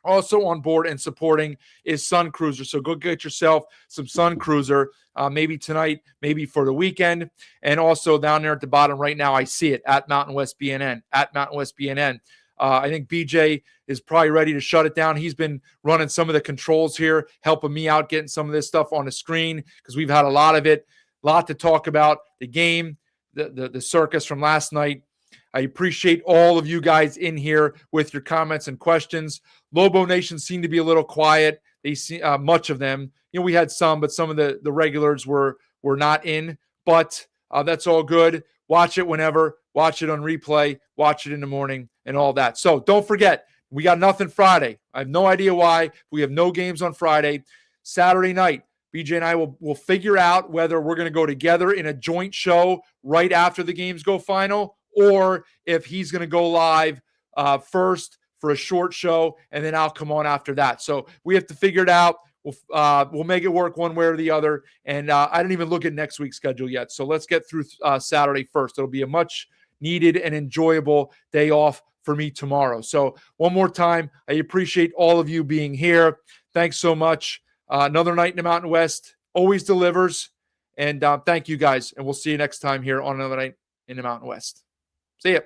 Also on board and supporting is Sun Cruiser. So go get yourself some Sun Cruiser, maybe tonight, maybe for the weekend. And also down there at the bottom right now, I see it at Mountain West BNN, I think BJ is probably ready to shut it down. He's been running some of the controls here, helping me out, getting some of this stuff on the screen, because we've had a lot of it, a lot to talk about. The game, the circus from last night. I appreciate all of you guys in here with your comments and questions. Lobo Nation seemed to be a little quiet. They see much of them. We had some, but some of the regulars were not in. But that's all good. Watch it whenever. Watch it on replay. Watch it in the morning and all that. So don't forget, we got nothing Friday. I have no idea why. We have no games on Friday. Saturday night, BJ and I will figure out whether we're going to go together in a joint show right after the games go final, or if he's going to go live first for a short show, and then I'll come on after that. So we have to figure it out. We'll make it work one way or the other. And I didn't even look at next week's schedule yet. So let's get through Saturday first. It'll be a much needed and enjoyable day off for me tomorrow. So one more time, I appreciate all of you being here. Thanks so much. Another night in the Mountain West always delivers. And thank you guys. And we'll see you next time here on Another Night in the Mountain West. See ya.